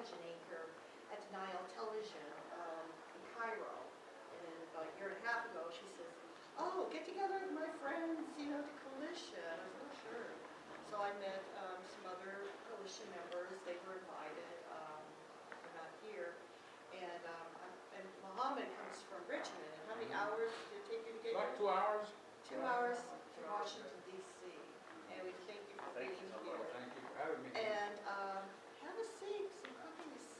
television anchor at Nile Television in Cairo. And about a year and a half ago, she says, "Oh, get together with my friends, to coalition." I said, "Oh, sure." So I met some other coalition members. They were invited. They're not here. And Mohamed comes from Richmond. And how many hours did it take you to get Like here? 2 hours. 2 hours to Washington, D.C. And we thank you for being here. Thank you for having me. And have a seat, some cookies.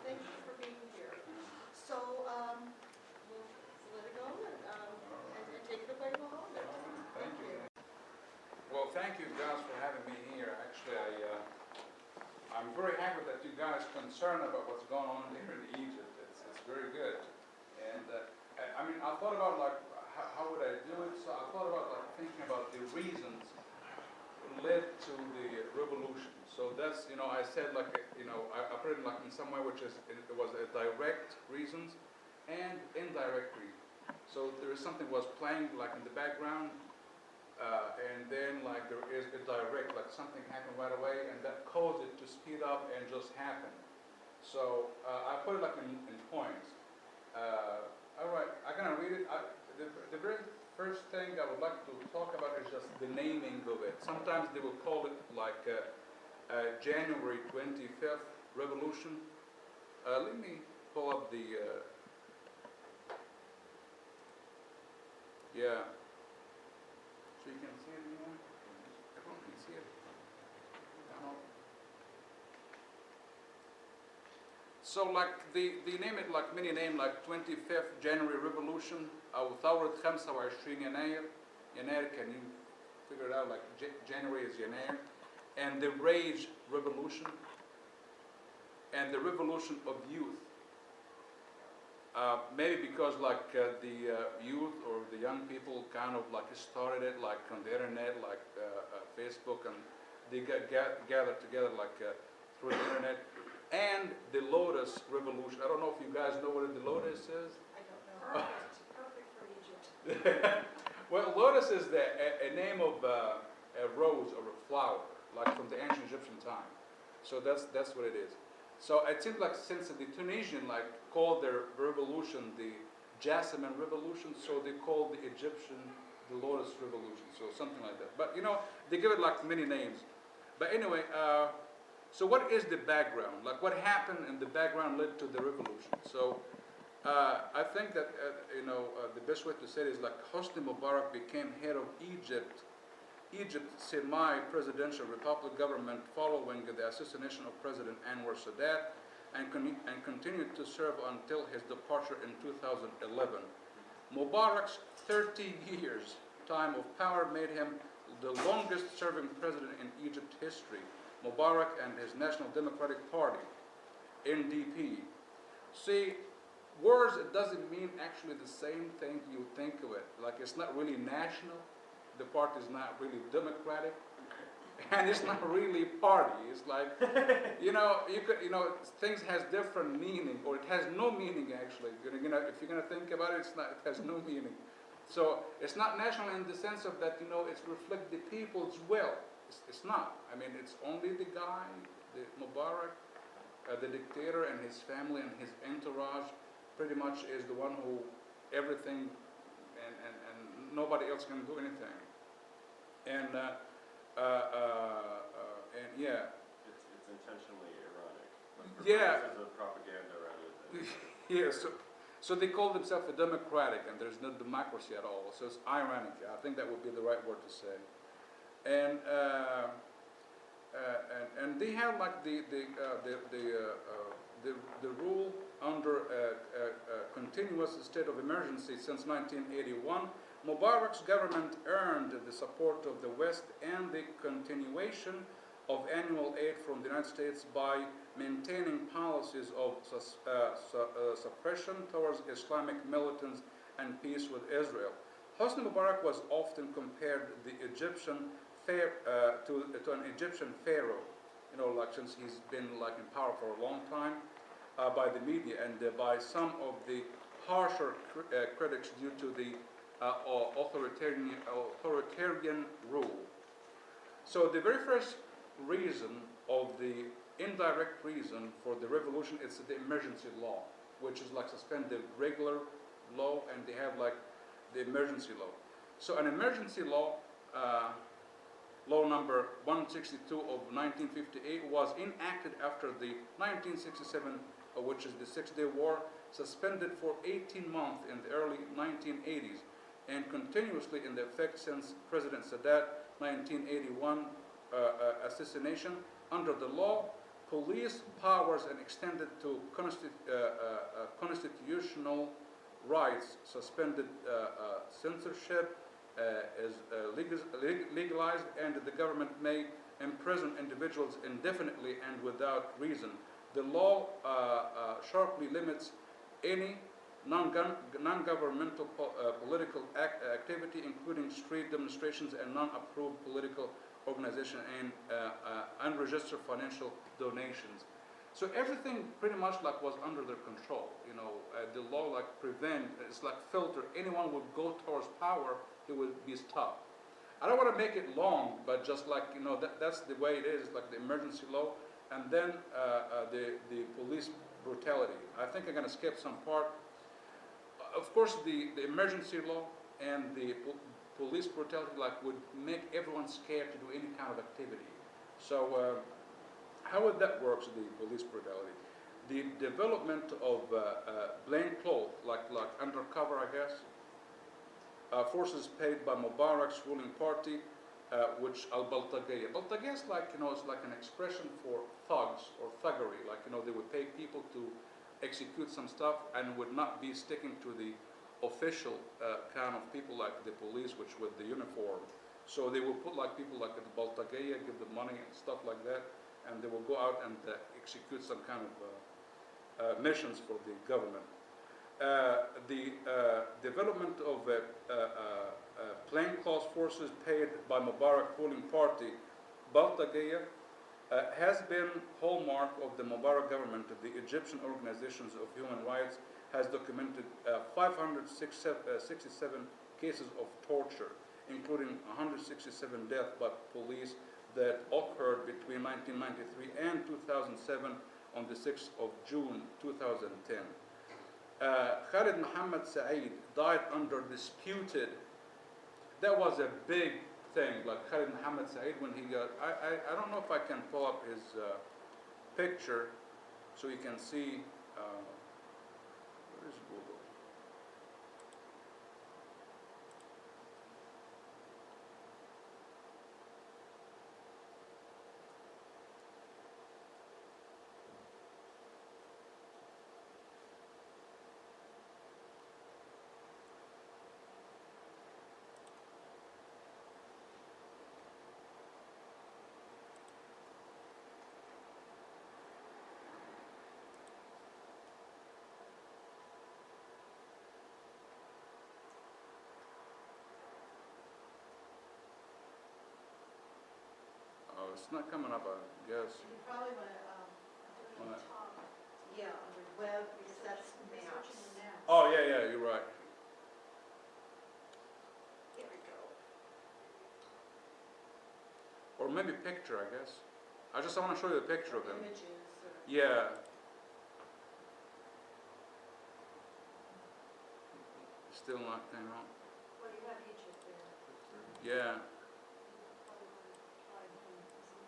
Thank you for being here. So we'll let it go and take it away, Mohamed. Thank you. Well, thank you guys for having me here. Actually, I'm very happy that you guys are concerned about what's going on here in Egypt. It's very good. And I thought about how would I do it? So I thought about thinking about the reasons led to the revolution. So that's, I said I put it in some way, which is, it was a direct reasons and indirect reasons. So there is something was playing in the background, and then there is a direct, something happened right away, and that caused it to speed up and just happen. So I put it in points. All right, I'm gonna read it. The very first thing I would like to talk about is just the naming of it. Sometimes they will call it January 25th Revolution. Let me pull up the, yeah. So you can see it anymore? Everyone can see it? No. So they name it many name 25th January Revolution أو ثورة 25 يناير. يناير, can you figure it out? January is يناير. And the Rage Revolution and the Revolution of Youth. Maybe because the youth or the young people kind of started it on the internet, Facebook, and they gathered together through the internet. And the Lotus Revolution. I don't know if you guys know what the Lotus is. I don't know. Perfect for Egypt. Well, Lotus is a name of a rose or a flower, from the ancient Egyptian time. So that's what it is. So it seems since the Tunisian called their revolution the Jasmine Revolution, so they called the Egyptian the Lotus Revolution. So something like that. But they give it many names. But anyway. So what is the background? What happened in the background led to the revolution? So I think that the best way to say it is Hosni Mubarak became head of Egypt's semi-presidential republic government following the assassination of President Anwar Sadat, and continued to serve until his departure in 2011. Mubarak's 30 years time of power made him the longest serving president in Egypt history. Mubarak and his National Democratic Party, NDP. See, words, it doesn't mean actually the same thing you think of it. It's not really national, the party is not really democratic, and it's not really party. It's things has different meaning, or it has no meaning actually. If you're gonna think about it, it has no meaning. So it's not national in the sense of that, it's reflect the people's will. It's not. It's only the guy, the Mubarak, the dictator, and his family and his entourage pretty much is the one who everything, and nobody else can do anything. And yeah. It's intentionally ironic. Yeah. There's a propaganda rather than. Yeah. So they call themselves a democratic, and there's no democracy at all. So it's ironic. I think that would be the right word to say. And they have the rule under a continuous state of emergency since 1981. Mubarak's government earned the support of the West and the continuation of annual aid from the United States by maintaining policies of suppression towards Islamic militants and peace with Israel. Hosni Mubarak was often compared to an Egyptian pharaoh, since he's been in power for a long time, by the media and by some of the harsher critics due to the authoritarian rule. So the very first reason of the indirect reason for the revolution. It's the emergency law, which is like suspend the regular law, and they have like the emergency law. So an emergency law, law number 162 of 1958, was enacted after the 1967, which is the Six-Day War, suspended for 18 months in the early 1980s, and continuously in effect since President Sadat 1981 assassination. Under the law, police powers and extended to constitutional rights, suspended censorship is legalized, and the government may imprison individuals indefinitely and without reason. The law sharply limits any non-governmental political activity, including street demonstrations and non-approved political organization and unregistered financial donations. So everything pretty much like was under their control. You know, the law like prevent, it's like filter. Anyone would go towards power, it would be stopped. I don't want to make it long, but just like, you know, that's the way it is, like the emergency law, and then the police brutality. I think I'm going to skip some part. Of course, the emergency law and the police brutality like would make everyone scared to do any kind of activity. So how would that work, the police brutality? The development of plainclothes, like undercover, I guess, forces paid by Mubarak's ruling party, which al-Baltagaya. Baltagaya is like, you know, it's like an expression for thugs or thuggery. Like, you know, they would pay people to execute some stuff and would not be sticking to the official kind of people like the police, which with the uniform. So they will put like people like the Baltagaya, give them money and stuff like that, and they will go out and execute some kind of missions for the government. The development of plainclothes forces paid by Mubarak ruling party, Baltagaya, has been hallmark of the Mubarak government. The Egyptian organizations of human rights has documented 567 cases of torture, including 167 deaths by police that occurred between 1993 and 2007 on the 6th of June 2010. Khalid Mohamed Saeed died under disputed. That was a big thing, like Khalid Mohamed Saeed when he got, I don't know if I can pull up his picture so you can see, where is Google? It's not coming up, I guess. You probably want to, yeah, under web, because that's maps. Oh, yeah, you're right. There we go. Or maybe picture, I guess. I want to show you the picture of him. Images or. Yeah. Still not came out. Well, you have Egypt there. Yeah.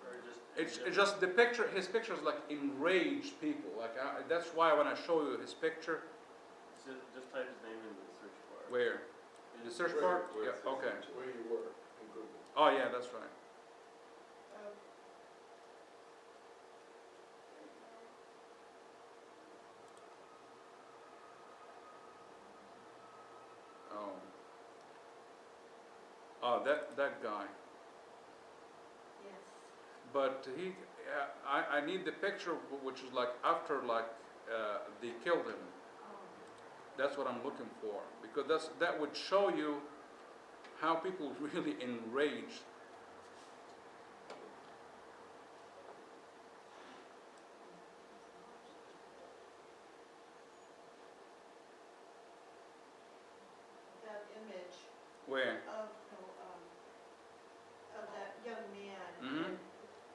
Or just It's just the picture, his picture is like enraged people. Like that's why I want to show you his picture. just type his name in the search bar. Where? The search Where- bar? where it Yeah, says okay. Where you were in Google. Oh yeah, that's right. Oh. Oh, that guy. Yes. But I need the picture which is like after like they killed him. Oh. That's what I'm looking for, because that would show you how people really enraged. That image Where? of, of that young man. Mhm.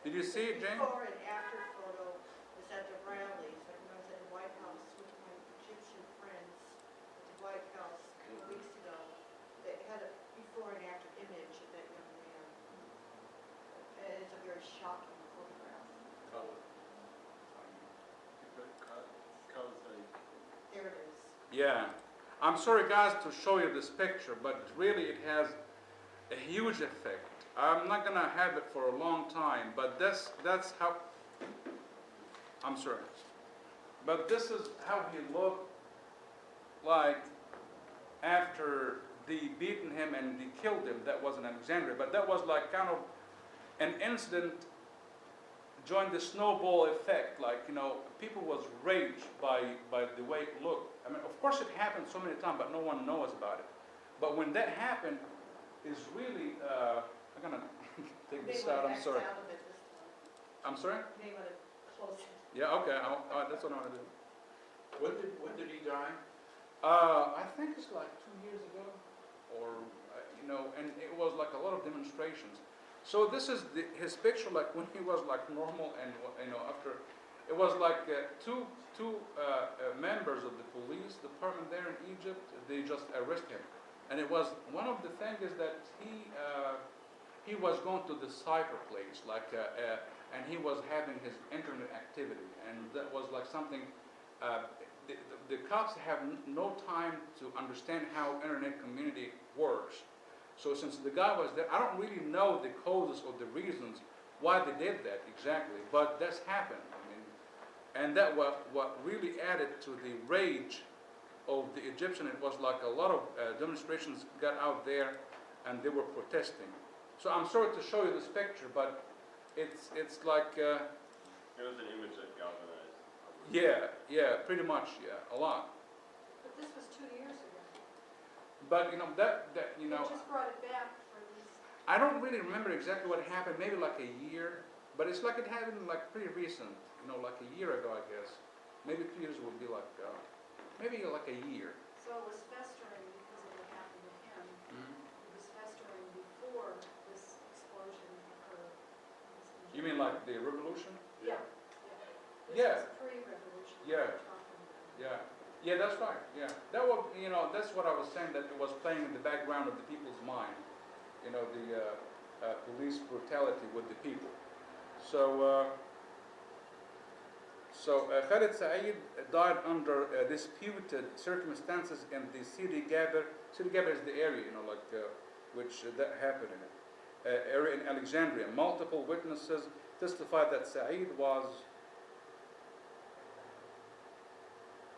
Did you see it, Jane? Before and after photo Yeah. I'm sorry, guys, to show you this picture, but really it has a huge effect. I'm not gonna have it for a long time, but that's how. I'm sorry, but this is how he looked like after they beaten him and they killed him. That was in Alexandria, but that was like kind of an incident joined the snowball effect. Like, you know, people was raged by the way it looked. I mean, of course it happened so many times, but no one knows about it. But when that happened, is really, I'm gonna take this out, I'm sorry. I'm sorry? May want to close it. Yeah, okay, that's what I wanna do. When did he die? I think it's like 2 years ago, or, you know, and it was like a lot of demonstrations. So this is his picture, like when he was like normal, and you know, after, it was like two members of the police department there in Egypt. They just arrested him, and it was one of the things is that he was going to the cyber place, like, and he was having his internet activity, and that was like something. The cops have no time to understand how internet community works. So since the guy was there, I don't really know the causes or the reasons why they did that exactly, but that's happened. I mean, and that what really added to the rage of the Egyptian. It was like a lot of demonstrations got out there, and they were protesting. So I'm sorry to show you this picture, but it's like. It was an image that galvanized. Yeah, pretty much, yeah, a lot. But this was 2 years ago. But you know that you know. They just brought it back for these. I don't really remember exactly what happened. Maybe like a year, but it's like it happened like pretty recent. You know, like a year ago, I guess. Maybe 2 years would be like maybe like a year. So it was festering because of what happened to him. Mm-hmm. It was festering before this explosion occurred. You mean like the revolution? Yeah. Yeah. This was pre-revolution. Yeah. we're talking about. Yeah, that's right. Yeah, that was, you know, that's what I was saying, that it was playing in the background of the people's mind. You know, the police brutality with the people. So Khalid Saeed died under disputed circumstances in the Sidi Gabr. Sidi Gabr is the area, you know, like which that happened in it. Area in Alexandria. Multiple witnesses testified that Saeed was.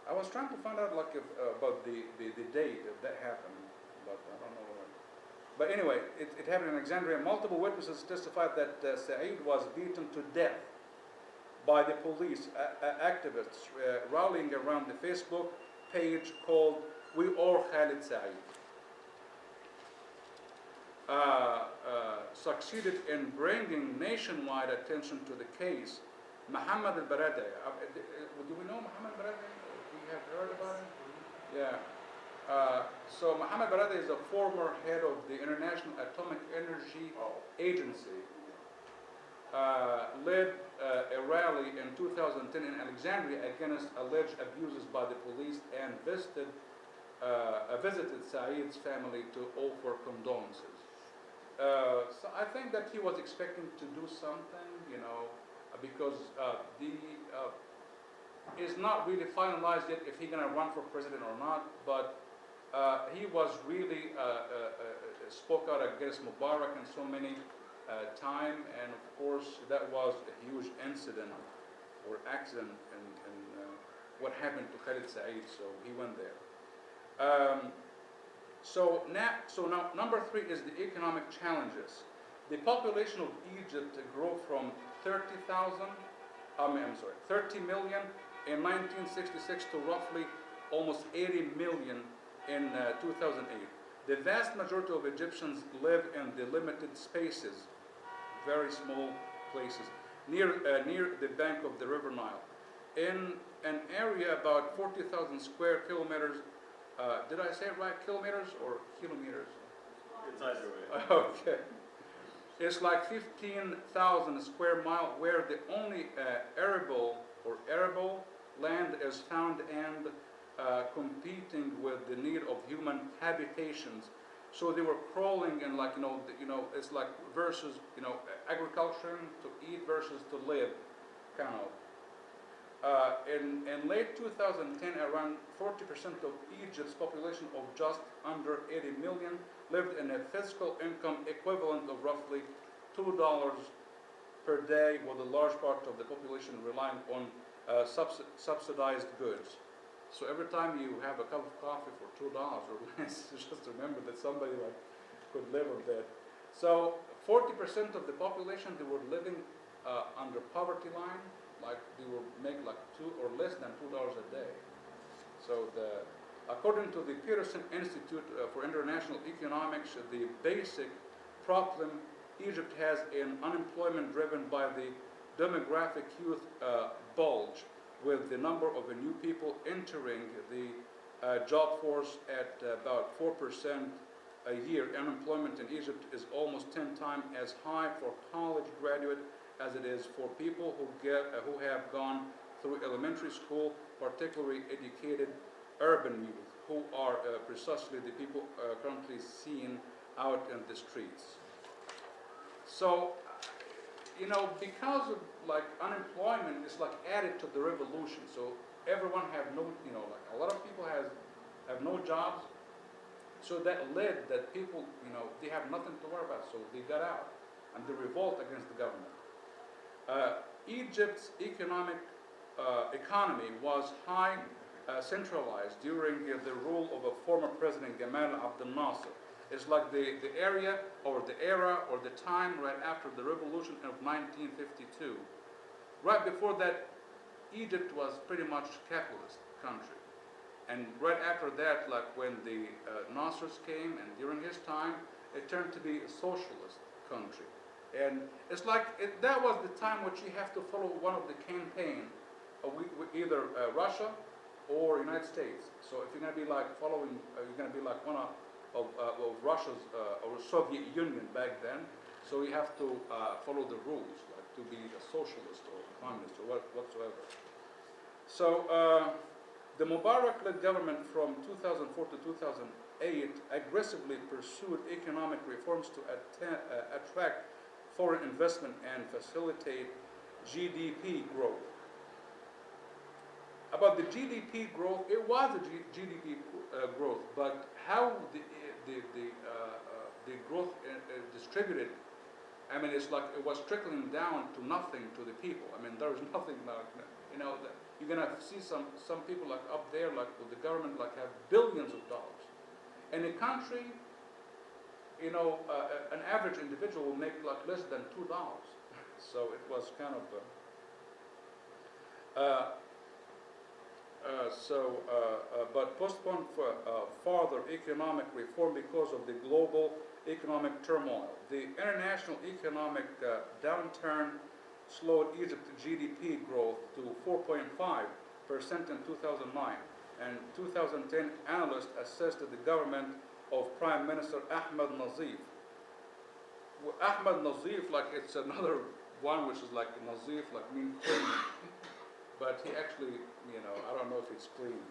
I was trying to find out like about the date if that happened, but I don't know. But anyway, it happened in Alexandria. Multiple witnesses testified that Saeed was beaten to death by the police activists rallying around the Facebook page called "We Are Khalid Saeed." Succeeded in bringing nationwide attention to the case. Mohamed al-Baradei. Do we know Mohamed al-Baradei? We have heard about him? Yeah. So Mohamed Baradei is a former head of the International Atomic Energy Agency. Led a rally in 2010 in Alexandria against alleged abuses by the police and visited Saeed's family to offer condolences. So I think that he was expecting to do something, you know, because it's not really finalized yet if he's going to run for president or not, but he was really spoke out against Mubarak in so many time, and of course that was a huge incident or accident in what happened to Khalid Saeed, so he went there. So now number 3 is the economic challenges. The population of Egypt grew from 30 million in 1966 to roughly almost 80 million in 2008. The vast majority of Egyptians live in the limited spaces, very small places, near the bank of the River Nile. In an area about 40,000 square kilometers, did I say it right, kilometers or kilometers? It's either way. Okay. It's like 15,000 square mile where the only arable land is found and competing with the need of human habitations. So they were crawling and like, it's like versus, agriculture to eat versus to live, kind of. in late 2010, around 40% of Egypt's population of just under 80 million lived in a fiscal income equivalent of roughly $2 per day, with a large part of the population relying on subsidized goods. So every time you have a cup of coffee for $2 or less, just remember that somebody like could live on that. So 40% of the population, they were living under poverty line, like they would make like $2 or less than $2 a day. So according to the Peterson Institute for International Economics, the basic problem Egypt has in unemployment driven by the demographic youth bulge, with the number of new people entering the job force at about 4% a year. Unemployment in Egypt is almost 10 times as high for college graduate as it is for people who have gone through elementary school, particularly educated urban youth, who are precisely the people currently seen out in the streets. So, you know, because of like unemployment is like added to the revolution. So everyone have no, you know, like a lot of people have no jobs. So that led that people, you know, they have nothing to worry about. So they got out and they revolt against the government. Egypt's economy was high centralized during the rule of a former president, Gamal Abdel Nasser. It's like the area or the era or the time right after the revolution of 1952. Right before that, Egypt was pretty much capitalist country. And right after that, like when the Nasser's came and during his time, it turned to be a socialist country. And it's like, that was the time which you have to follow one of the campaign, either Russia or United States. So if you're going to be like following, you're going to be like one of Russia's or Soviet Union back then. So you have to follow the rules, like to be a socialist or communist or whatsoever. So the Mubarak-led government from 2004 to 2008 aggressively pursued economic reforms to attract foreign investment and facilitate GDP growth. About the GDP growth, it was a GDP growth, but how the growth distributed, I mean, it's like it was trickling down to nothing to the people. I mean, there was nothing like, you know, you're gonna see some people like up there, like with the government, like have billions of dollars. In a country, you know, an average individual will make like less than $2. So it was kind of. But postponed for further economic reform because of the global economic turmoil. The international economic downturn slowed Egypt's GDP growth to 4.5% in 2009. And 2010, analysts assessed the government of Prime Minister Ahmed Nazif. Well, Ahmed Nazif, like it's another one which is like Nazif, like mean clean. But he actually, you know, I don't know if it's clean.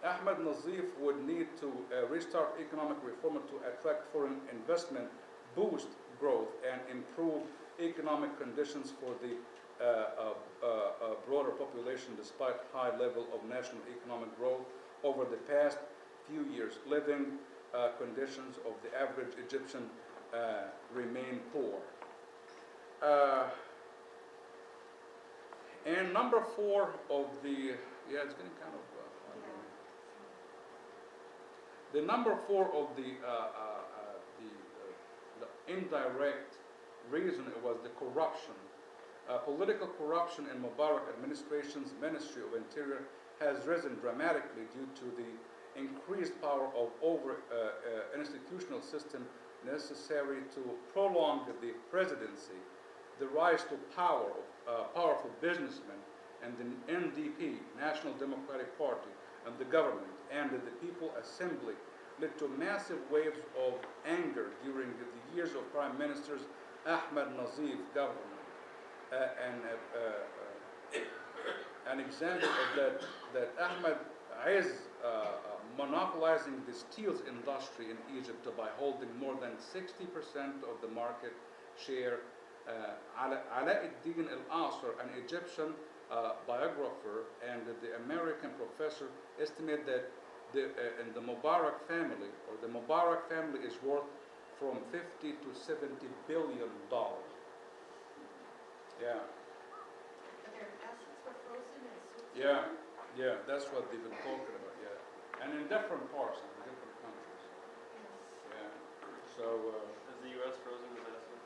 Ahmed Nazif would need to restart economic reform to attract foreign investment, boost growth, and improve economic conditions for the broader population, despite high level of national economic growth over the past few years. Living conditions of the average Egyptian remain poor. And number 4 of the, yeah, it's getting kind of, the number 4 of the indirect reason it was the corruption. Political corruption in Mubarak administration's Ministry of Interior has risen dramatically due to the increased power of institutional system necessary to prolong the presidency, the rise to power of powerful businessmen, and the NDP, National Democratic Party, and the government, and the People Assembly led to massive waves of anger during the years of Prime Minister's Ahmed Nazif government. An example of that Ahmed is monopolizing the steel industry in Egypt by holding more than 60% of the market share Ala ad-Din al-Asr, an Egyptian biographer and the American professor, estimate that in the Mubarak family, or the Mubarak family is worth from 50 to 70 billion dollars. Yeah, But their assets were frozen in yeah, Switzerland? yeah, that's what they've been talking about, yeah. And in different parts, in different countries. Yes. Yeah. So, Has the US frozen his assets?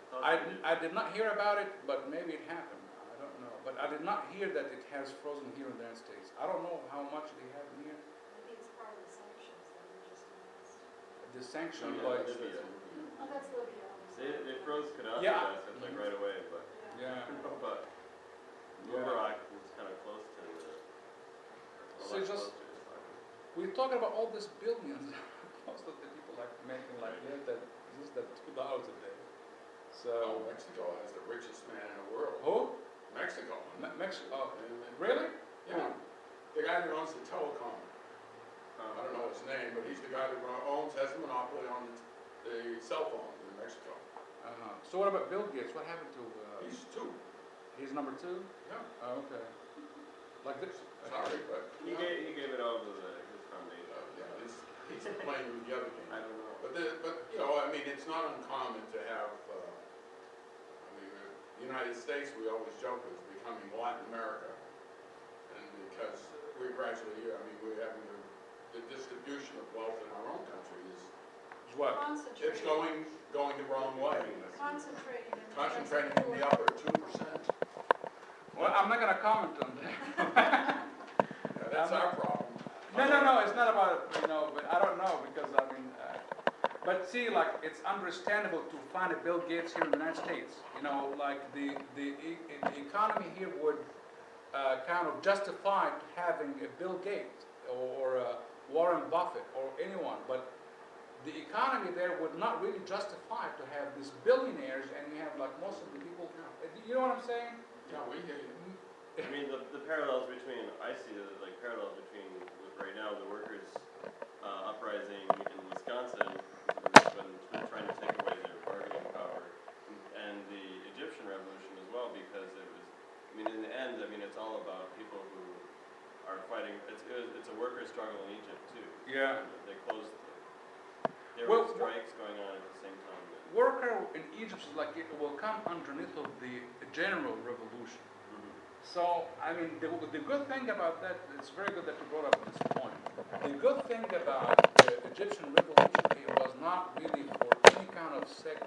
thought I, they did. I did not hear about it, but maybe it happened. I don't know. But I did not hear that it has frozen here in the United States. I don't know how much they have here. Maybe it's part of the sanctions that were just announced. The sanction Oh, yeah, by Libya. Oh, that's Libya. They froze Gaddafi's Yeah. assets like right away, but yeah. but Yeah. Mubarak was kind of close to the. So just- We're talking about all these billions. Most of the people like making like that just that $2 a day. Oh, So Mexico has the richest man in the world. who? Mexico. Mexico. And- Really? Yeah, the guy that owns the telecom, I don't know his name, but he's the guy that has the monopoly on the cell phones in Mexico. Uh-huh. So what about Bill Gates? What happened to? He's two. He's number 2. Yeah, Oh, okay. Like this. sorry, but. He gave it over to his foundation. Yeah, he's playing with the other game. I don't know. But you know, I mean, it's not uncommon to have, I mean, the United States, we always joke, is becoming Latin America. And because we're gradually, I mean, we're having the distribution of wealth in our own country is, What? it's going the wrong way. Concentrating. in the Concentrating in the upper upper 2%. Well, I'm not gonna comment on that. Yeah, that's our problem. No, it's not about, but I don't know, because I mean, but see, like, it's understandable to find a Bill Gates here in the United States. Like the economy here would kind of justify having a Bill Gates or Warren Buffett or anyone, but the economy there would not really justify to have these billionaires, and you have like most of the people, you know what I'm saying? Yeah, we hear you. I mean, the parallels between, I see the parallels between, with right now, the workers' uprising in Wisconsin, when they're trying to take away their bargaining power, and the Egyptian revolution as well, because it was, I mean, in the end, I mean, it's all about people who are fighting, it's a worker struggle in Egypt too. Yeah. They closed, there Well, were strikes going on at the same time. Worker in Egypt is like, it will come underneath of the general revolution. So, I mean, the good thing about that, it's very good that you brought up this point. The good thing about the Egyptian revolution, it was not really for any kind of sect,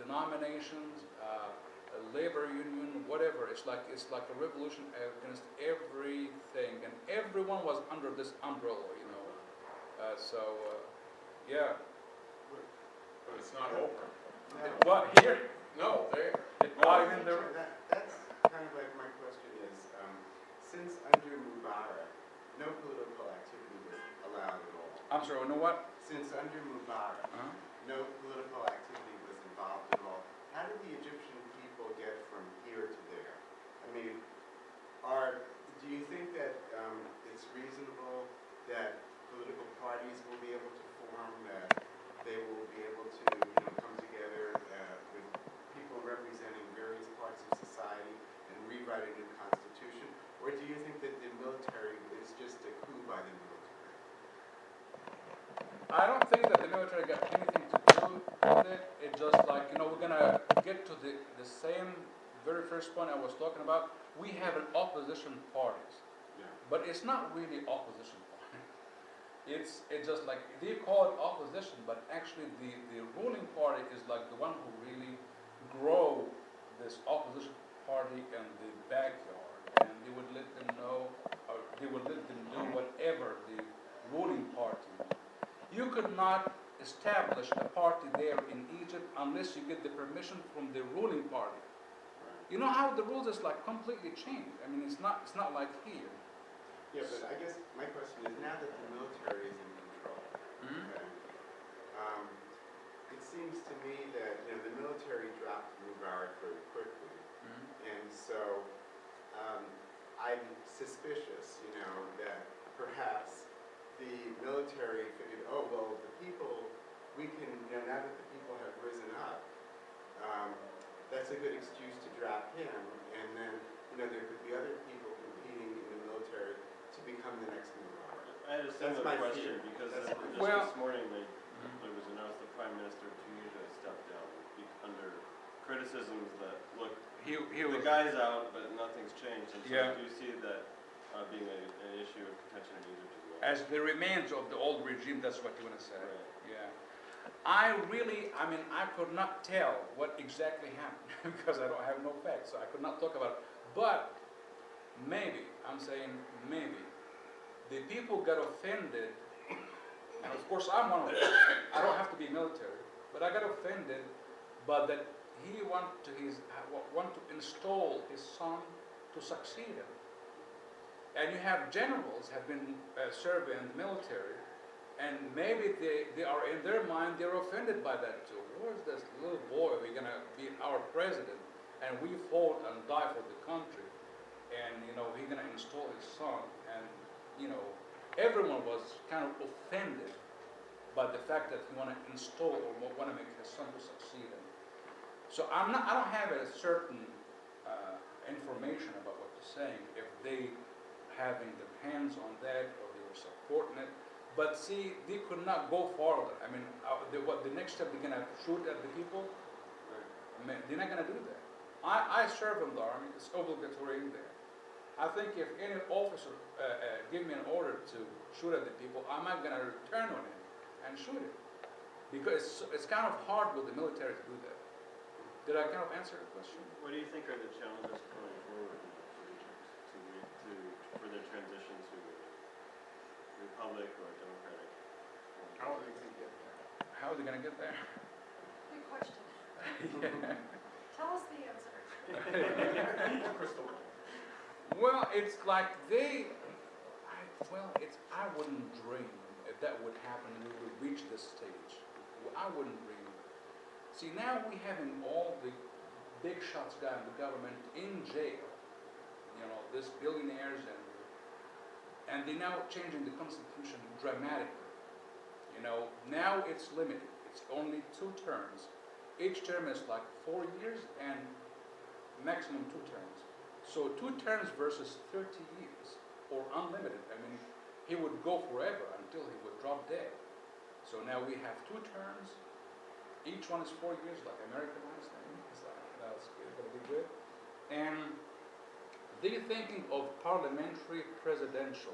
denominations, labor union, whatever. It's like a revolution against everything, and everyone was under this umbrella, yeah. But it's not over. What, here? No, there. That's kind of like my question is, since under Mubarak, no political activity was allowed at all. I'm sorry, you know what? Since under Mubarak, Uh-huh. no political activity was involved at all, how did the Egyptian people get from here to there? I mean, do you think that it's reasonable that political parties will be able to form, that they will be able to come together with people representing various parts of society and rewrite a new constitution? Or do you think that the military is just a coup by the military? I don't think that the military got anything to do with it. It's just like, we're gonna get to the same very first point I was talking about. We have an opposition parties, Yeah. but it's not really opposition party. It's just like, they call it opposition, but actually the ruling party is like the one who really grow this opposition party in the backyard, and they would let them know, or they would let them do whatever the ruling party. You could not establish a party there in Egypt unless you get the permission from the ruling party. You know how the rules is like completely changed. I mean, it's not like here. Yeah, but I guess my question is, now that the military is in control, okay, it seems to me that the military dropped Mubarak very quickly, and so I'm suspicious, that perhaps the military figured, oh well, the people, we can, now that the people have risen up, that's a good excuse to drop him, and then, there could be other people competing in the military to become the next Mubarak. I had a That's similar my question, fear. because That's my just fear. Well- this morning, it was announced the Prime Minister of Tunisia stepped down under criticisms that, look, He the was, guy's out, but nothing's changed, and so Yeah. do you see that being an issue of contention in Egypt as well? as the remains of the old regime, that's what you want to say. Right. Yeah. I could not tell what exactly happened because I don't have no facts, so I could not talk about it. But maybe, I'm saying maybe, the people got offended, and of course I'm one of them. I don't have to be military, but I got offended, but that he want to install his son to succeed him. And you have generals have been serving in the military, and maybe they are in their mind, they're offended by that too. Where's this little boy who's gonna be our president, and we fought and died for the country, and he's gonna install his son, and everyone was kind of offended by the fact that he want to install or want to make his son to succeed him. So I don't have a certain information about what you're saying, if they having their hands on that or they were supporting it. But see, they could not go farther. I mean, what the next step, they're gonna shoot at the people? I mean, they're not gonna do that. I serve in the army, it's obligatory in there. I think if any officer give me an order to shoot at the people, I'm not gonna return on him and shoot him. Because it's kind of hard with the military to do that. Did I kind of answer the question? What do you think are the challenges going forward for Egypt for the transition to republic or democratic? How are they going to get there? How are they gonna get there? Good question. Yeah. Tell us the answer. Crystal ball. Well, it's like I wouldn't dream if that would happen and we would reach this stage. I wouldn't dream. See, now we having all the big shots guy in the government in jail. This billionaires and they're now changing the constitution dramatically. Now it's limited. It's only 2 terms. Each term is like 4 years and maximum 2 terms. So 2 terms versus 30 years or unlimited. I mean, he would go forever until he would drop dead. So now we have 2 terms. Each one is 4 years, like Americanized. That's going to be good. And they're thinking of parliamentary presidential.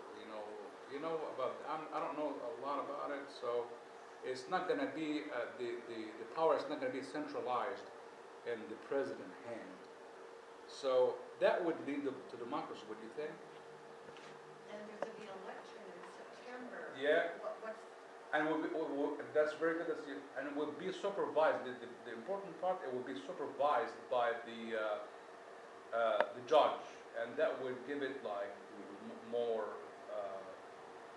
About. I don't know a lot about it, so it's not going to be the power is not going to be centralized in the president's hand. So that would lead to democracy. What do you think? And there's going to be an election in September. Yeah. What's And that's very good. And it will be supervised. The important part, it will be supervised by the judge, and that would give it like more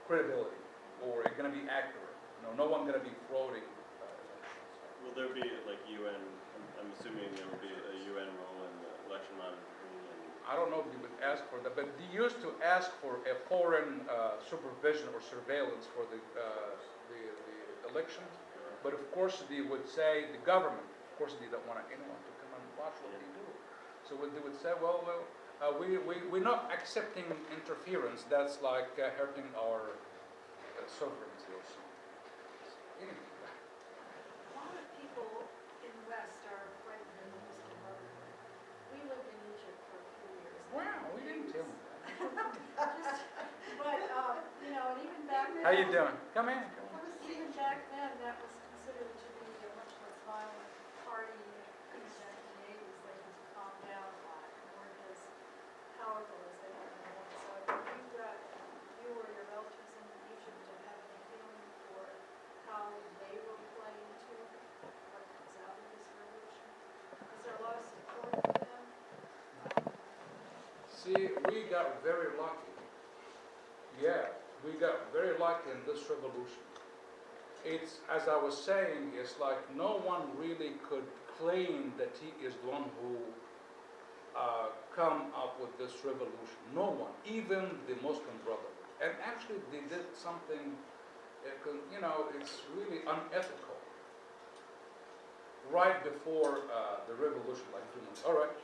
credibility, or it's going to be accurate. No one going to be frauding. Will there be like UN? I'm assuming there will be a UN role in the election monitoring. I don't know if you would ask for that, but they used to ask for a foreign supervision or surveillance for the election. But of course, they would say the government. Of course, they don't want anyone to come and watch what they do. So what they would say, we're not accepting interference. That's like hurting our sovereignty or something. Anyway. A lot of people in the West are frightened of Mr. Mohamed. We lived in Egypt for a few years. Wow, we didn't tell me that. But, and even back then. How you doing? Come in. Even back then, that was considered to be a much less violent party. In the 1980s, they just calmed down a lot and weren't as powerful as they are now. So you've got, you or your relatives in Egypt, to have any feeling for how they will play into what comes out of this revolution? Is there a lot of support for them? See, we got very lucky. Yeah, we got very lucky in this revolution. It's, as I was saying, it's like no one really could claim that he is the one who come up with this revolution. No one, even the Muslim Brotherhood. And actually they did something, it's really unethical. right before the revolution, like 2 months. All right. Right.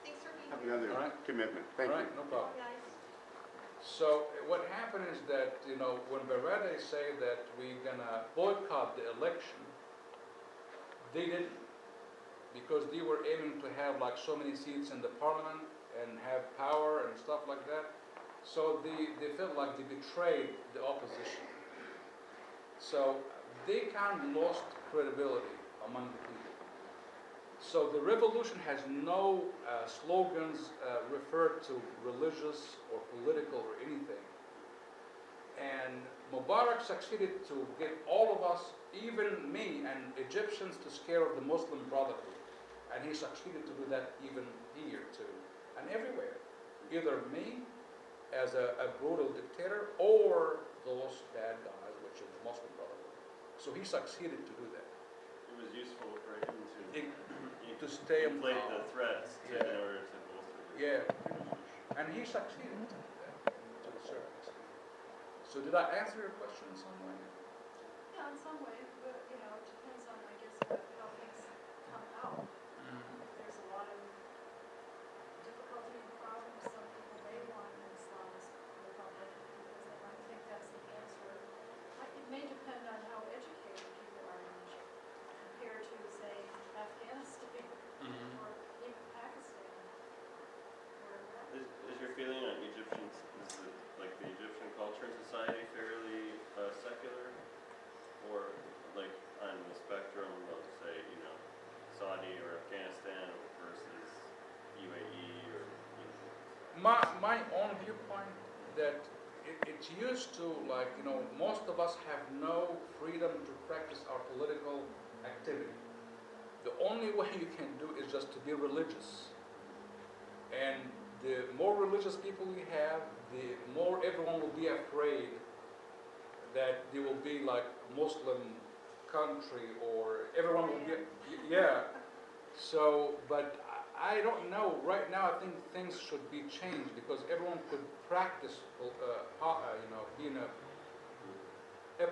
Thanks for being Have here. another All right. commitment. Thank All you. right, no problem. Bye, guys. So what happened is that, you know, when Beretta say that we're gonna boycott the election, they didn't, because they were aiming to have like so many seats in the parliament and have power and stuff like that. So they felt like they betrayed the opposition. So they kind of lost credibility among the people. So the revolution has no slogans referred to religious or political or anything. And Mubarak succeeded to get all of us, even me and Egyptians, to scare of the Muslim Brotherhood. And he succeeded to do that even here too, and everywhere. Either me as a brutal dictator or those bad guys, which is the Muslim Brotherhood. So he succeeded to do that. It was useful for him To stay in inflate power. the threats Yeah. in order to bolster his Yeah. And he succeeded to do that to a certain extent. So did I answer your question in some way? Yeah, in some way, but, you know, it depends on, I guess, how things come out. There's a lot of difficulty and problems. Some people may want an Islamist republic because they might think that's the answer. It may depend on how educated people are in Egypt compared to, say, Afghanistan or even Pakistan. Is your feeling on Egyptians, like the Egyptian culture and society fairly secular? Or like on the spectrum of, say, you know, Saudi or Afghanistan versus UAE or, you know? My own viewpoint that it's used to, like, you know, most of us have no freedom to practice our political activity. The only way you can do is just to be religious. And the more religious people we have, the more everyone will be afraid that they will be like Muslim country, or everyone will be, yeah. So, but I don't know. Right now, I think things should be changed because everyone could practice, you know, being a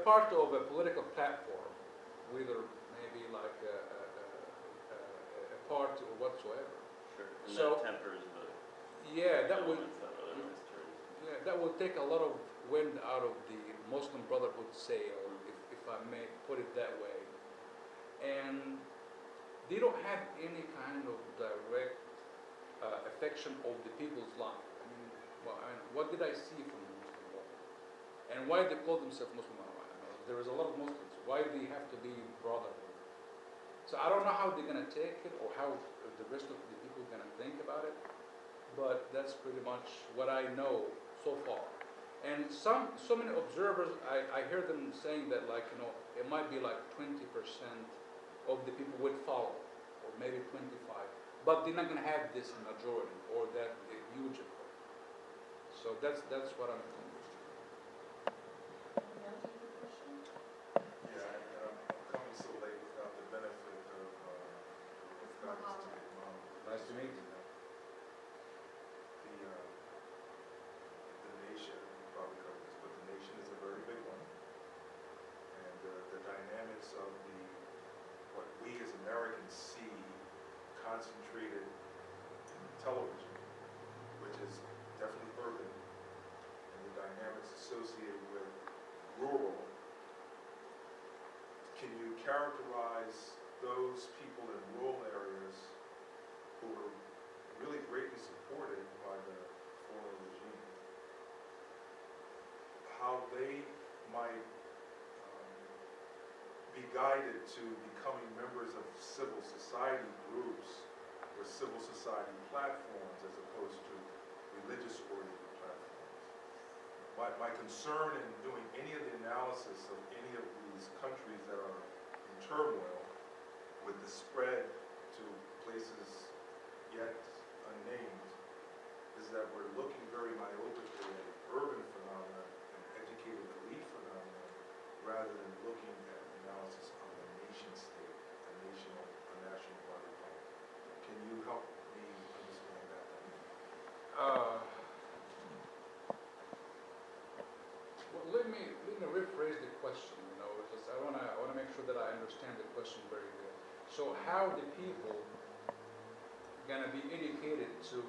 part of a political platform, whether maybe like a party or whatsoever. Sure. And So- that tempers the Yeah, that would. elements that otherwise turn. Yeah, that would take a lot of wind out of the Muslim Brotherhood sail, if I may put it that way. And they don't have any kind of direct affection of the people's life. I mean, what did I see from the Muslim world? And why they call themselves Muslim? There is a lot of Muslims. Why do they have to be Brotherhood? So I don't know how they're going to take it or how the rest of the people are going to think about it. But that's pretty much what I know so far. And so many observers, I hear them saying that, like, you know, it might be like 20% of the people would follow, or maybe 25. But they're not going to have this majority or that huge effect. So that's what I'm thinking. Yeah, I'm coming so late without the benefit of Mohamed. Nice to meet you. The nation, you probably covered this, but the nation is a very big one. And the dynamics of what we as Americans see concentrated in television, which is definitely urban, and the dynamics associated with rural. Can you characterize those people in rural areas who were really greatly supported by the foreign regime, how they might be guided to becoming members of civil society groups or civil society platforms as opposed to religious-oriented platforms? My concern in doing any of the analysis of any of these countries that are in turmoil with the spread to places yet unnamed is that we're looking very myopically at urban phenomena and educated elite phenomena rather than looking at analysis of a nation state, a national body politic. Can you help me understand that dynamic? Well, let me rephrase the question. You know, because I wanna make sure that I understand the question very well. So how the people gonna be educated to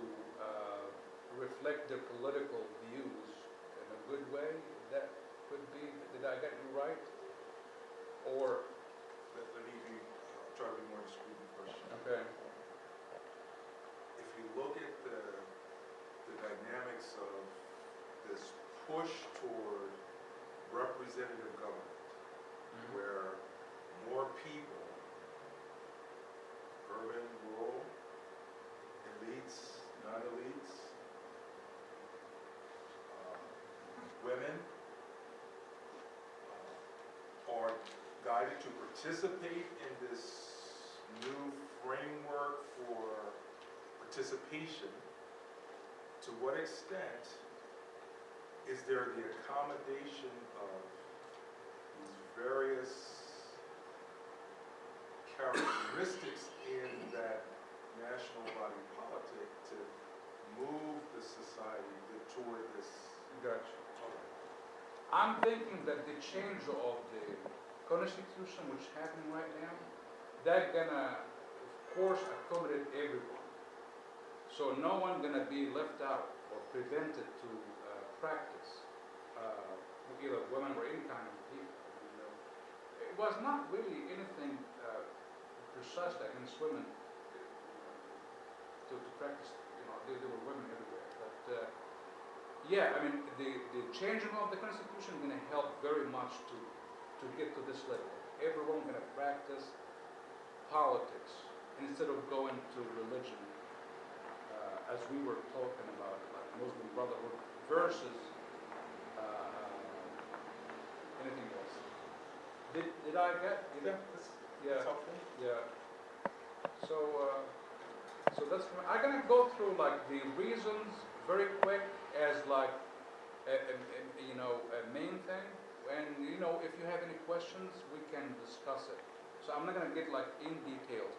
reflect their political views in a good way? That could be, did I get you right? Or, Let me be, try to be more discreet in the question. okay, If you look at the dynamics of this push toward representative government, where more people, urban, rural, elites, non-elites, women, are guided to participate in this new framework for participation. To what extent is there the accommodation of these various characteristics in that national body politic to move the society toward this? gotcha. I'm thinking that the change of the constitution, which is happening right now, that gonna, of course, accommodate everyone. So no one gonna be left out or prevented to practice, either women or any kind of people. You know. It was not really anything precise against women to practice. You know, there were women everywhere, but. Yeah, I mean, the changing of the constitution is going to help very much to get to this level. Everyone going to practice politics instead of going to religion, as we were talking about, like Muslim Brotherhood versus anything else. Did I get? That's helpful. Yeah. So that's. I'm going to go through like the reasons very quick as like a main thing, and if you have any questions we can discuss it. So I'm not going to get like in details,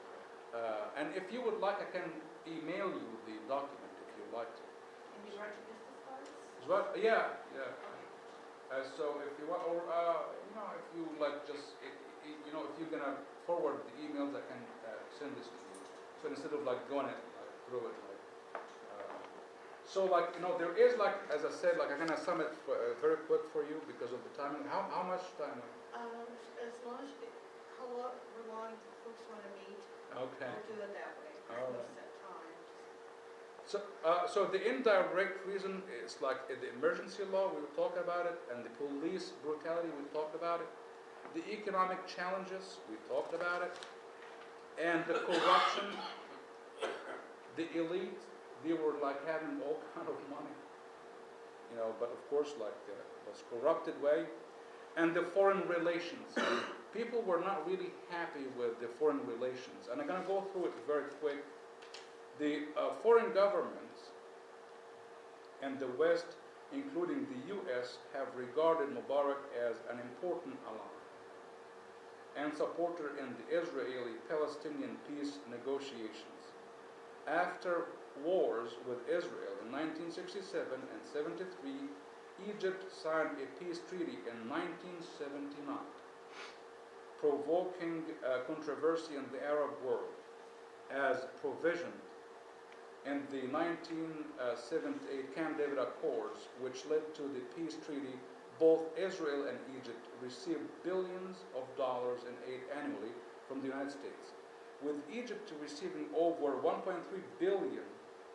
and if you would like I can email you the document if you'd like to. Can you write your business cards? Is what? Yeah. Okay. So if you want, or if you like just if you're gonna forward the emails I can send this to you. So instead of like going through it. So there is like, as I said, like I'm gonna sum it very quick for you because of the timing. How much time? As long as, however long folks want to meet, Okay. we'll do it that way. All There's no right. set time. So the indirect reason is like the emergency law, we will talk about it, and the police brutality, we talked about it. The economic challenges, we talked about it. And the corruption, the elite, they were like having all kind of money, but of course like was corrupted way. And the foreign relations, people were not really happy with the foreign relations. And I'm gonna go through it very quick. The foreign governments and the West, including the US, have regarded Mubarak as an important ally and supporter in the Israeli-Palestinian peace negotiations. After wars with Israel in 1967 and 73, Egypt signed a peace treaty in 1979, provoking controversy in the Arab world as provisioned in the 1978 Camp David Accords, which led to the peace treaty. Both Israel and Egypt received billions of dollars in aid annually from the United States, with Egypt receiving over 1.3 billion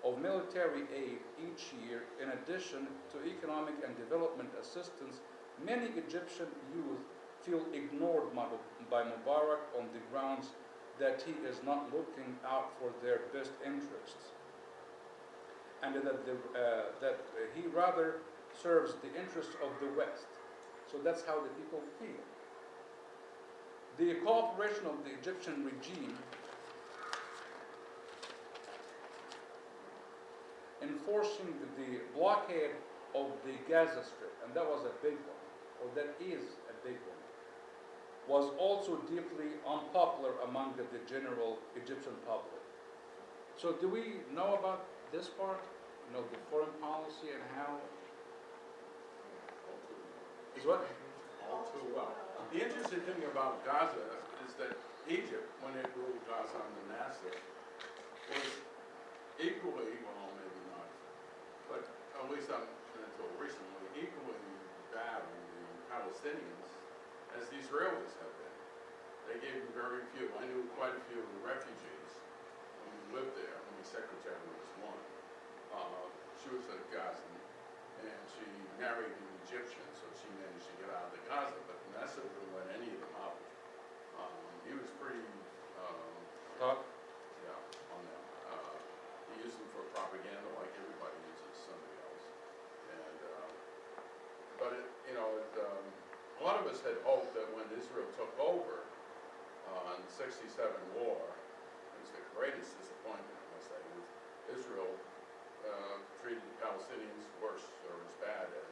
of military aid each year. In addition to economic and development assistance, many Egyptian youth feel ignored by Mubarak on the grounds that he is not looking out for their best interests, and that he rather serves the interests of the West. So that's how the people feel. The cooperation of the Egyptian regime enforcing the blockade of the Gaza Strip, and that was a big one, or that is a big one, was also deeply unpopular among the general Egyptian public. So do we know about this part? The foreign policy and how is what? All too well. The interesting thing about Gaza is that Egypt, when it ruled Gaza under Nasser, was equally, well, maybe not, but at least up until recently, equally battling the Palestinians as the Israelis have been. They gave them very few. I knew quite a few of the refugees when we lived there. My secretary was one. She was a Gazan, and she married an Egyptian, so she managed to get out of the Gaza, but Nasser wouldn't let any of them out. He was pretty, Tough. yeah, on them. He used them for propaganda like everybody uses somebody else. And, but it, you know, a lot of us had hoped that when Israel took over in the '67 war, it was the greatest disappointment, I must say, with Israel treated the Palestinians worse or as bad as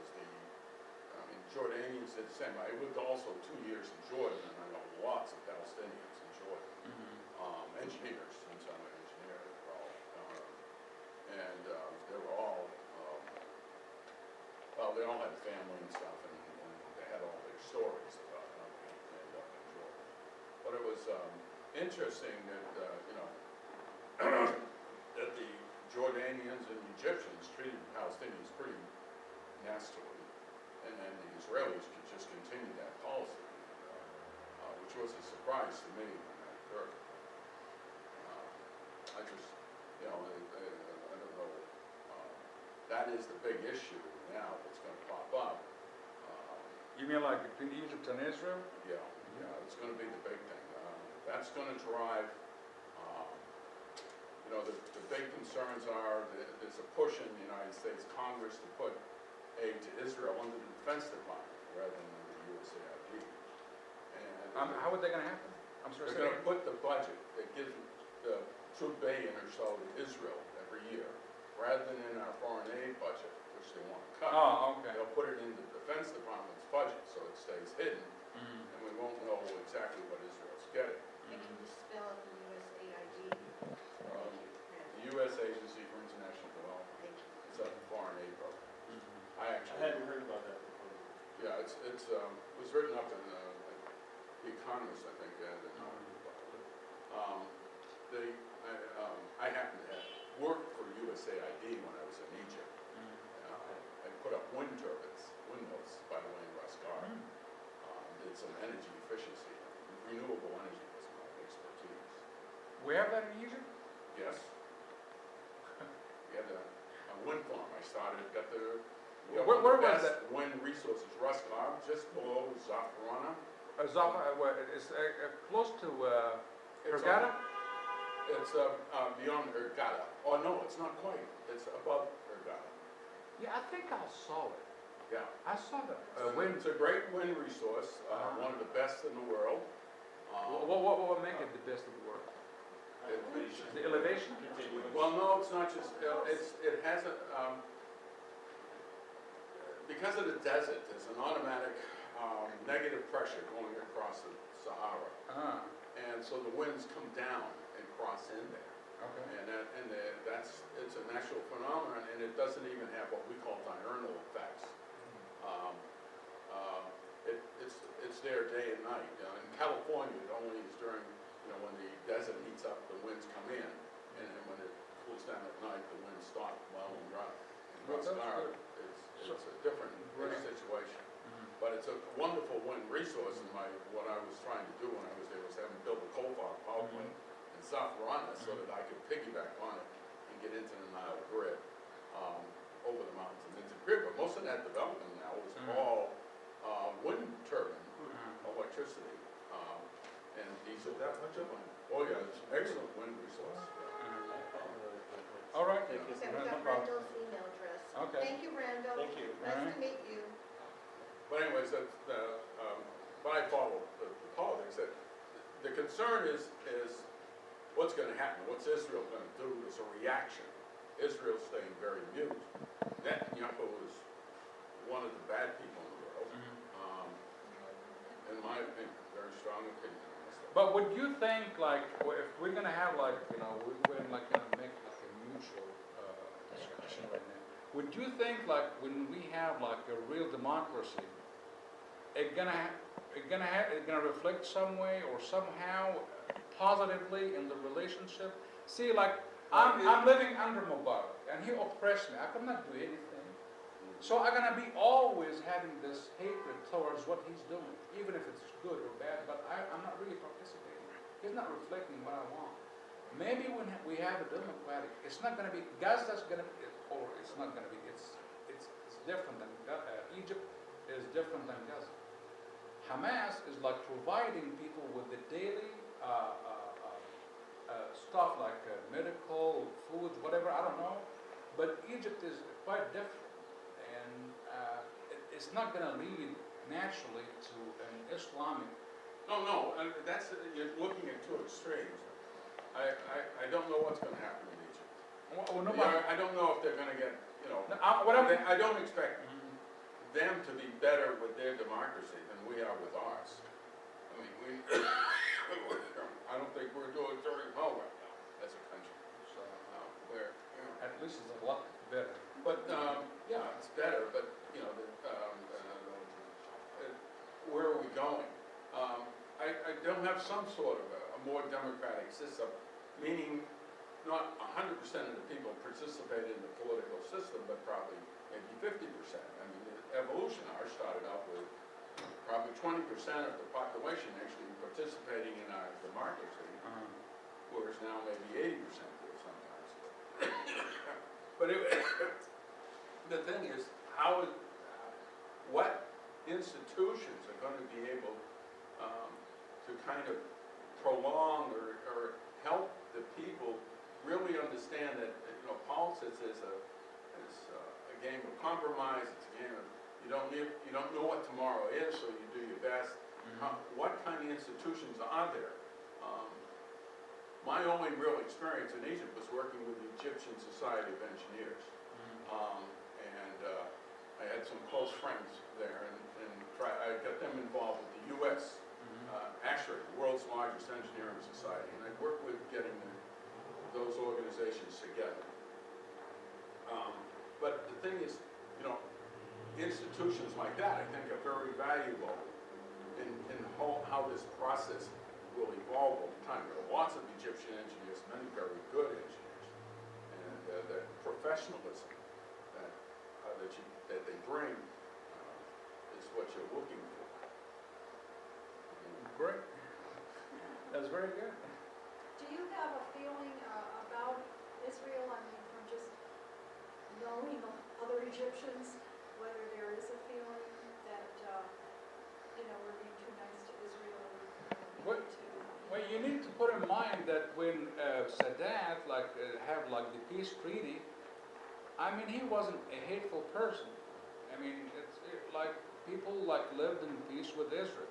Jordanians did the same. I lived also 2 years in Jordan, and I know lots of Palestinians in Jordan. Engineers, since I'm an engineer, they were all, well, they all had family and stuff, and they had all their stories about how they ended up in Jordan. But it was interesting that, you know, that the Jordanians and Egyptians treated the Palestinians pretty nastily, and then the Israelis could just continue that policy, which was a surprise to me when that occurred. I just, you know, I don't know, that is the big issue now that's going to pop up. You mean like between Egypt and Israel? Yeah, it's going to be the big thing. That's going to drive, you know, the big concerns are that there's a push in the United States Congress to put aid to Israel under the Defense Department rather than under the USAID. And How are they going to happen? I'm sorry. they're going to put the budget that gives the $2 billion or so to Israel every year, rather than in our foreign aid budget, which they want to cut. Oh, okay. They'll put it in the Defense Department's budget, so it stays hidden, and we won't know exactly what Israel's getting. And can you spell out the USAID? The U.S. Agency for International Development, Thank you. it's a foreign aid program. I I actually, hadn't heard about that before. yeah, it was written up in The Economist, I think, and an article about it. I happened to have worked for USAID when I was in Egypt. I put up wind turbines, windmills, by the way, in Rascar. Did some energy efficiency. Renewable energy was my expertise. We have that in Egypt? Yes. We had a wind farm. I started, got the, we got Where one of the was best wind resources, Rascar, just below Zafrana. It's close to It's Hurghada? It's beyond Hurghada. Oh, no, it's not quite. It's above Hurghada. Yeah, I think I saw it. Yeah. I saw the It's a great wind resource, one of the best in the world. What will make it the best of the world? The elevation? Well, no, it's not just, it has a, because of the desert, there's an automatic negative pressure going across the Sahara. And so the winds come down and cross in there. Okay. It's a natural phenomenon, and it doesn't even have what we call diurnal effects. It's there day and night. In California, it only is during, you know, when the desert heats up, the winds come in, and then when it cools down at night, the winds stop well and dry. In Well, that's Rascar, good. it's a different situation. But it's a wonderful wind resource, and what I was trying to do when I was there was have them build a coal-fired power plant in Zafrana so that I could piggyback on it and get into the Nile grid, over the mountains and into the grid. But most of that development now is all wind turbine electricity, and diesel. That much of it? Oh, yeah, it's an excellent wind resource. All right. Okay, we No got problem. Randall's email address. Okay. Thank you, Randall. Thank you. Nice to meet you. But anyways, but I follow the politics. That the concern is what's going to happen? What's Israel going to do as a reaction? Israel's staying very mute. Netanyahu is one of the bad people in the world. In my opinion, very strong opinion on this stuff. But would you think, like, if we're gonna have, like, you know, we're like gonna make like a mutual discussion right now, would you think, like, when we have like a real democracy, it's gonna reflect some way or somehow positively in the relationship. See, like, I'm living under Mubarak, and he oppressed me. I could not do anything. So I'm gonna be always having this hatred towards what he's doing, even if it's good or bad, but I'm not really participating. He's not reflecting what I want. Maybe when we have a democratic, it's not gonna be, Gaza's gonna be, or it's not gonna be, it's different than, Egypt is different than Gaza. Hamas is like providing people with the daily stuff like medical, food, whatever, I don't know. But Egypt is quite different, and it's not going to lead naturally to an Islamic. No, and that's, you're looking at two extremes. I don't know what's gonna happen in Egypt. Well, Yeah, I don't know if they're gonna get, I don't expect them to be better with their democracy than we are with ours. I mean, I don't think we're doing very well right now as a country. So, At least it's a lot better. but, yeah, it's better, but, where are we going? I don't have some sort of a more democratic system, meaning not 100% of the people participate in the political system, but probably maybe 50%. I mean, the evolution, ours started out with probably 20% of the population actually participating in our democracy, whereas now maybe 80% do sometimes. But the thing is, what institutions are going to be able to kind of prolong or help the people really understand that, politics is a game of compromise, it's a game of, you don't know what tomorrow is, so you do your best. What kind of institutions are there? My only real experience in Egypt was working with the Egyptian Society of Engineers. And I had some close friends there, and I got them involved with the U.S., actually, the world's largest engineering society, and I worked with getting those organizations together. But the thing is, institutions like that, I think, are very valuable in how this process will evolve over time. There are lots of Egyptian engineers, many very good engineers, and the professionalism that they bring is what you're looking for. Great. That's very good. Do you have a feeling about Israel, I mean, from just knowing other Egyptians, whether there is a feeling that, we're being too nice to Israel? What- Well, you need to put in mind that when Sadat have the peace treaty, I mean, he wasn't a hateful person. I mean, people lived in peace with Israel.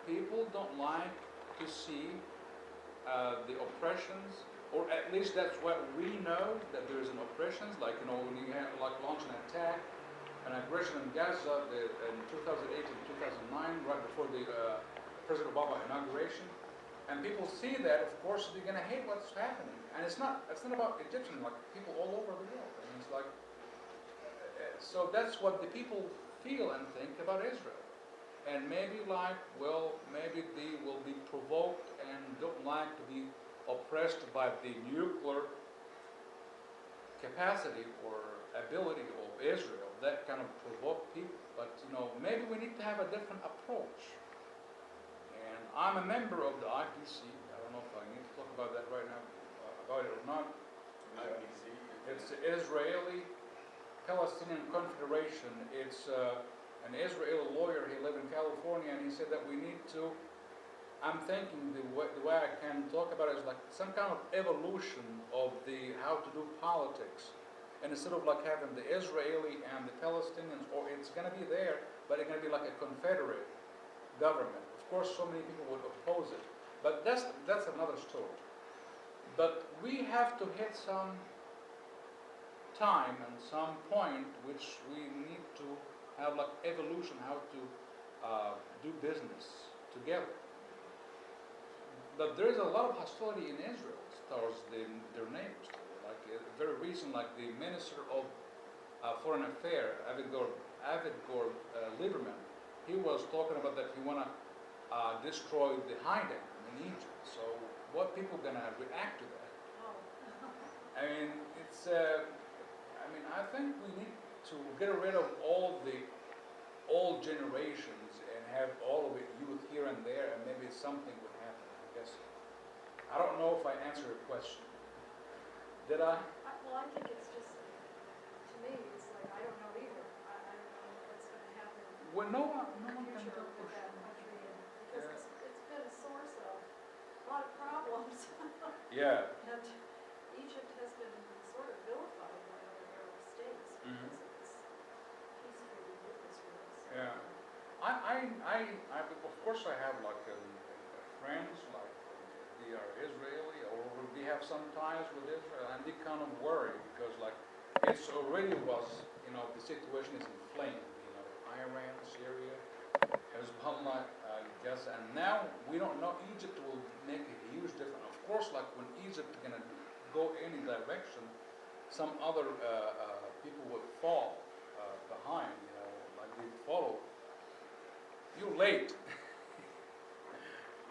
People don't like to see the oppressions, or at least that's what we know, that there's an oppressions, when you have launch an attack, an aggression in Gaza in 2008 and 2009, right before the President Obama inauguration, and people see that, of course, they're going to hate what's happening. And it's not about Egyptians, people all over the world. I mean, so that's what the people feel and think about Israel. And maybe maybe they will be provoked and don't like to be oppressed by the nuclear capacity or ability of Israel. That kind of provoke people. But, maybe we need to have a different approach. And I'm a member of the IPC. I don't know if I need to talk about that right now, about it or not. It's the Israeli-Palestinian Confederation. It's an Israeli lawyer. He lived in California, and he said that we need to, I'm thinking the way I can talk about it is some kind of evolution of how to do politics. And instead of having the Israeli and the Palestinians, or it's going to be there, but it's going to be like a confederate government. Of course, so many people would oppose it, but that's another story. But we have to hit some time and some point which we need to have evolution, how to do business together. But there is a lot of hostility in Israel towards their neighbors. Very recent, the Minister of Foreign Affairs, Avigdor Lieberman, he was talking about that he want to destroy the Haidam. I mean, in Egypt. So what people gonna react to that? Oh. I mean, it's. I think we need to get rid of all the old generations and have all of it youth here and there, and maybe something would happen. I guess. I don't know if I answered your question. Did I? Well, I think it's just, to me, it's like, I don't know either. I don't know what's gonna happen Well, no one in the can future tell for with that sure. country, and because it's been a source of a lot of problems. Yeah. And Egypt has been sort of vilified by other Arab states Mhm. because of its peace treaty with Israel. So, Yeah. Of course I have like friends like they are Israeli, or we have some ties with Israel, and they kind of worry because like it's already was, the situation is inflamed, Iran, Syria, Hezbollah, Gaza, and now we don't know, Egypt will make a huge difference. Of course, like when Egypt is gonna go any direction, some other people will fall behind, like they follow. You're late.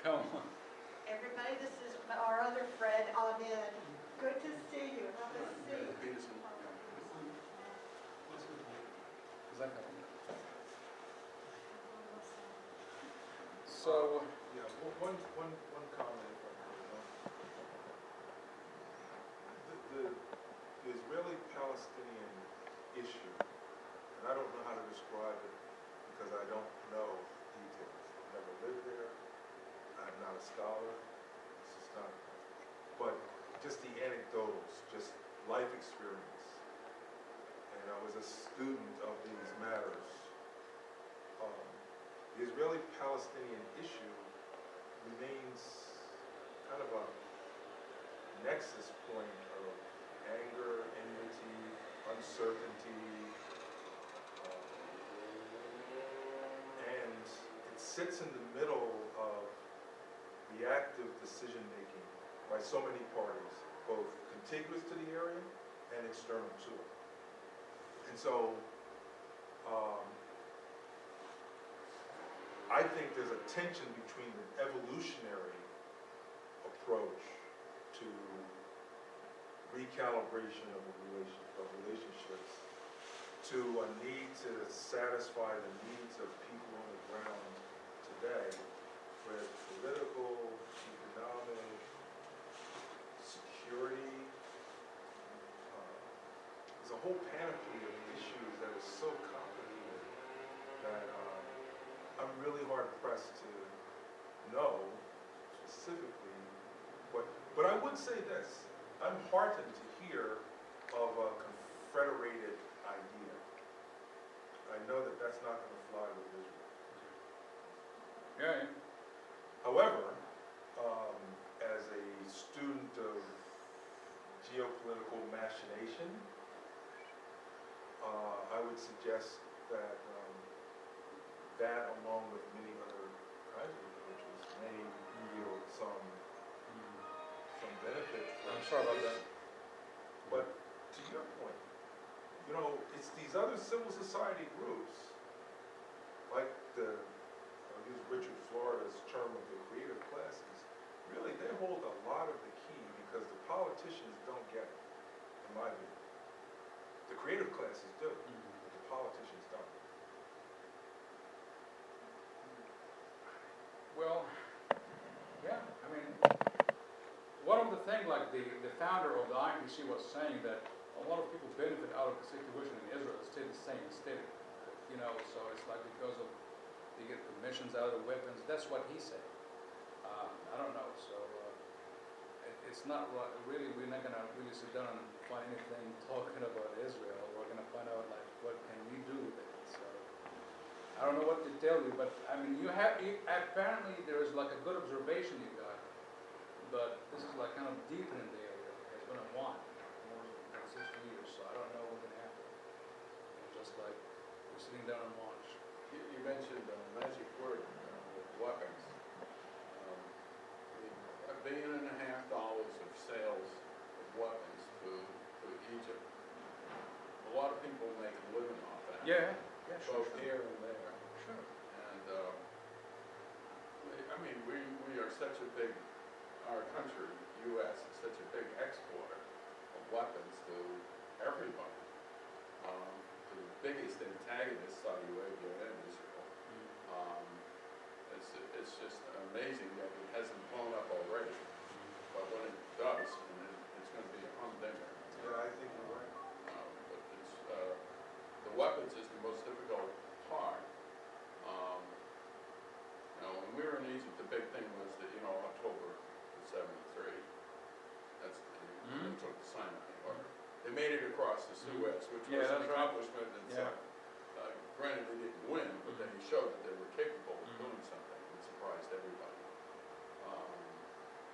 Come on. Everybody, this is our other friend, Ahmed. Good to see you. Have a seat. Is that how- So, Yeah, one comment if I could. The Israeli-Palestinian issue, and I don't know how to describe it because I don't know details. I've never lived there. I'm not a scholar. This is not, but just the anecdotals, just life experience. And I was a student of these matters. The Israeli-Palestinian issue remains kind of a nexus point of anger, enmity, uncertainty, and it sits in the middle of reactive decision-making by so many parties, both contiguous to the area and external to it. And so, I think there's a tension between the evolutionary approach to recalibration of relationships to a need to satisfy the needs of people on the ground today with political, economic, security. There's a whole panoply of issues that is so complicated that I'm really hard pressed to know specifically, but I would say this, I'm heartened to hear of a confederated idea. I know that that's not going to fly with Israel. yeah. However, as a student of geopolitical machination, I would suggest that that, along with many other kinds of approaches, may yield some benefit. I'm sorry about that. But to your point, it's these other civil society groups, like I'll use Richard Florida's term of the creative classes, really they hold a lot of the key because the politicians don't get it, in my view. The creative classes do, but the politicians don't. Well, yeah, one of the things, like the founder of the IPC was saying that a lot of people benefit out of the situation in Israel, it's still the same, steady. So it's like because of, they get commissions out of the weapons, that's what he said. I don't know, so it's not really, we're not gonna really sit down and find anything talking about Israel. We're gonna find out like what can we do with it, so. I don't know what to tell you, but apparently there is like a good observation you got, but this is like kind of deep in the area. It's been a while, more than 60 years, so I don't know what's gonna happen. It's just like we're sitting down and watch. You mentioned a magic word, with weapons. $1.5 billion of sales of weapons to Egypt. A lot of people make a living off that. Yeah, sure. Both here and there. Sure. And, mean, we are such a big, our country, US, is such a big exporter of weapons to everybody. To the biggest antagonists, Saudi Arabia and Israel. It's just amazing that it hasn't blown up already. But when it does, and it's gonna be a humdinger. Yeah, I think you're right. But it's, the weapons is the most difficult part. When we were in Egypt, the big thing was that, October '73, that's, they took the Sinai, or they made it across the Suez, which Yeah, was an that's right. accomplishment in Yeah. itself. Granted, they didn't win, but they showed that they were capable of doing something and surprised everybody.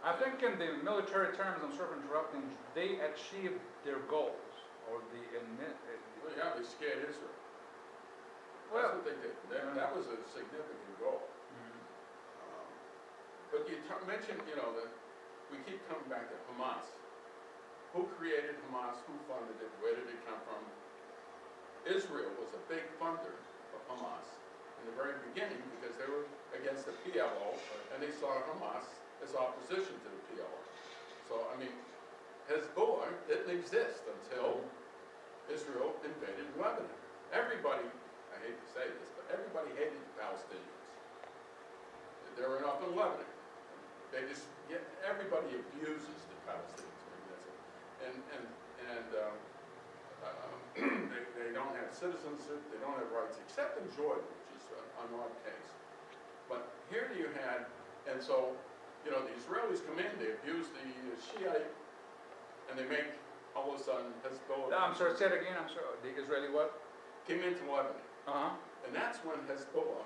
I think in the military terms, I'm sort of interrupting, they achieved their goals, or Well, yeah, they scared Israel. That's well, what they did. That was a significant goal. But you mentioned, that we keep coming back to Hamas. Who created Hamas? Who funded it? Where did it come from? Israel was a big funder of Hamas in the very beginning because they were against the PLO and they saw Hamas as opposition to the PLO. So, Hezbollah didn't exist until Israel invaded Lebanon. Everybody, I hate to say this, but everybody hated the Palestinians. They were up in Lebanon. Everybody abuses the Palestinians. That's it. They don't have citizenship, they don't have rights, except in Jordan, which is an odd case. But here you had, and so, the Israelis come in, they abuse the Shiite, and they make, all of a sudden, Hezbollah. I'm sorry, say it again, I'm sorry, the Israeli what? Came into Lebanon. Uh-huh. And that's when Hezbollah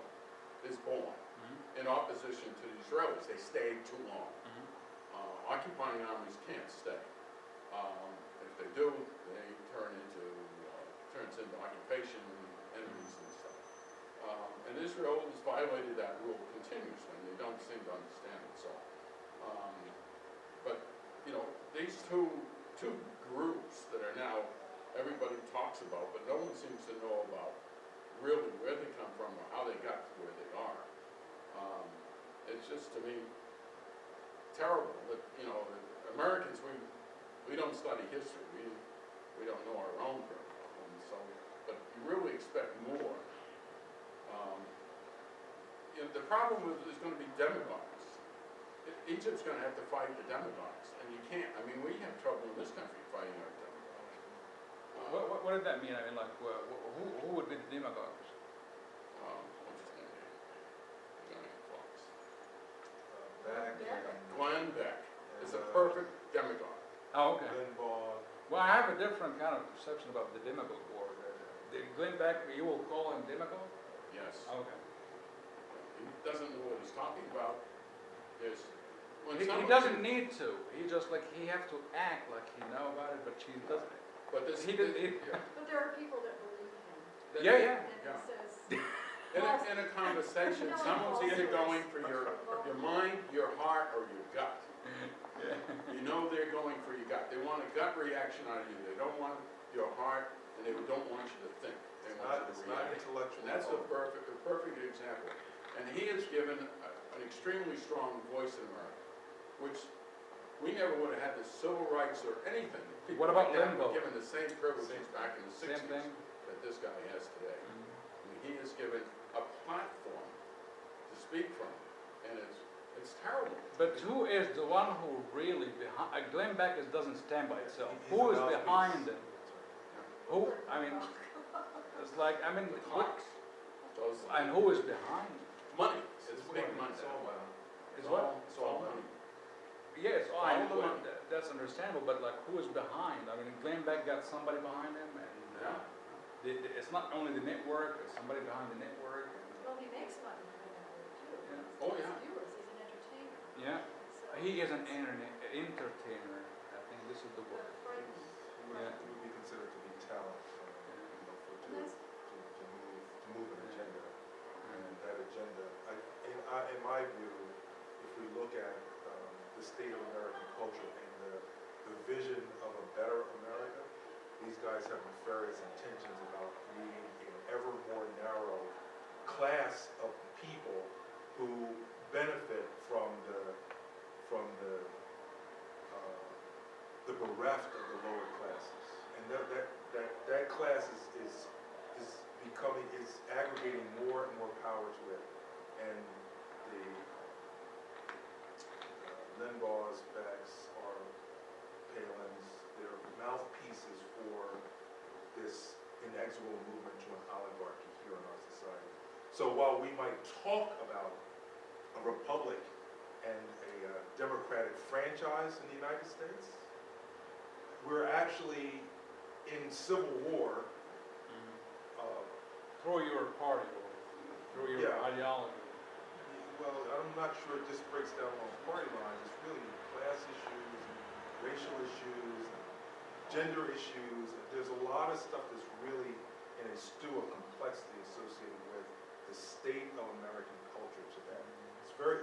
is born, in opposition to the Israelis. They stayed too long. Occupying armies can't stay. If they do, they turns into occupation enemies and stuff. And Israel has violated that rule continuously, and they don't seem to understand it. So, but these two groups that are now everybody talks about, but no one seems to know about really where they come from or how they got to where they are. It's just, to me, terrible that, that Americans, we don't study history. We don't know our own very well. And so, but you really expect more. The problem is going to be demagogues. Egypt's going to have to fight the demagogues, and you can't. We have trouble in this country fighting our demagogues. What did that mean? Who would be the demagogues? What's his name? Diane Fox. Back Glenn Beck is a perfect demagogue. Oh, okay. Glenn Ball. Well, I have a different kind of perception about the demagogue word. Glenn Beck, you will call him demagogue? Yes. Okay. He doesn't know what he's talking about. He doesn't need to. He just he have to act like he know about it, but he doesn't. But this, He did. But there are people that believe him, Yeah. and he says, In a conversation, No, someone's also either going it's- for your mind, your heart, or your gut. You know they're going for your gut. They want a gut reaction out of you. They don't want your heart, and they don't want you to think. They want you It's to not react. intellectual. And that's a perfect example. And he has given an extremely strong voice in America, which we never would have had the civil rights or anything. People What about like that were Limbo? given the same privileges back in the Same 60s thing. that this guy has today. He has given a platform to speak from, and it's terrible. But who is the one who really behind? Glenn Beck doesn't stand by itself. He's Who is a mouthpiece. behind it? Who? It's like The what? clocks. Those, And who is behind? money. It's big money. It's all money. Is what? It's all money. Yes, I All the know money. that's understandable. But who is behind? Glenn Beck got somebody behind him, and it's not only the network. There's somebody behind the network. well, he makes money from that way too. Yeah. Oh, He's yeah. viewers, he's an entertainer. Yeah, So he is an entertainer. I think this is the they're word. frightened. Yeah. It would be considered to be talent, And that's- to move an agenda. And that agenda, in my view, if we look at the state of American culture and the vision of a better America, these guys have nefarious intentions about creating an ever more narrow class of people who benefit from the bereft of the lower classes. And that class is becoming, is aggregating more and more power to it. And the Limbaughs, Becks, or Palins, they're mouthpieces for this inexorable movement to an oligarchy here in our society. So while we might talk about a republic and a democratic franchise in the United States, we're actually in civil war. Through your party or through your Yeah. ideology. Well, I'm not sure it just breaks down along party lines. It's really class issues, and racial issues, and gender issues. There's a lot of stuff that's really in a stew of complexity associated with the state of American culture today. It's very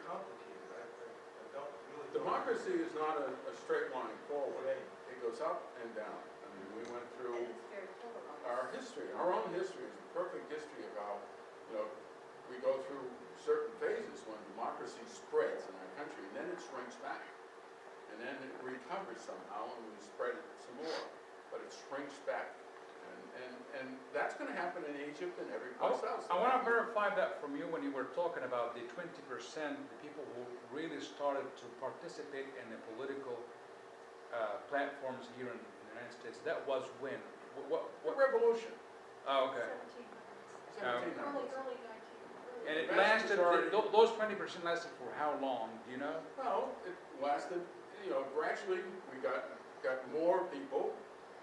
complicated. I don't really. Democracy is not a straight line forward. It goes up and down. I mean, we went through And it's very polarized. our history, our own history is the perfect history of how, we go through certain phases when democracy spreads in our country, and then it shrinks back. And then it recovers somehow, and we spread it some more, but it shrinks back. And that's gonna happen in Egypt and every place else. I want to verify that from you when you were talking about the 20%, the people who really started to participate in the political platforms here in the United States. That was when? What revolution? Oh, okay. 1700s. 1700s. Early 19. And it That's lasted, already- those 20% lasted for how long, do you know? Well, it lasted, gradually, we got more people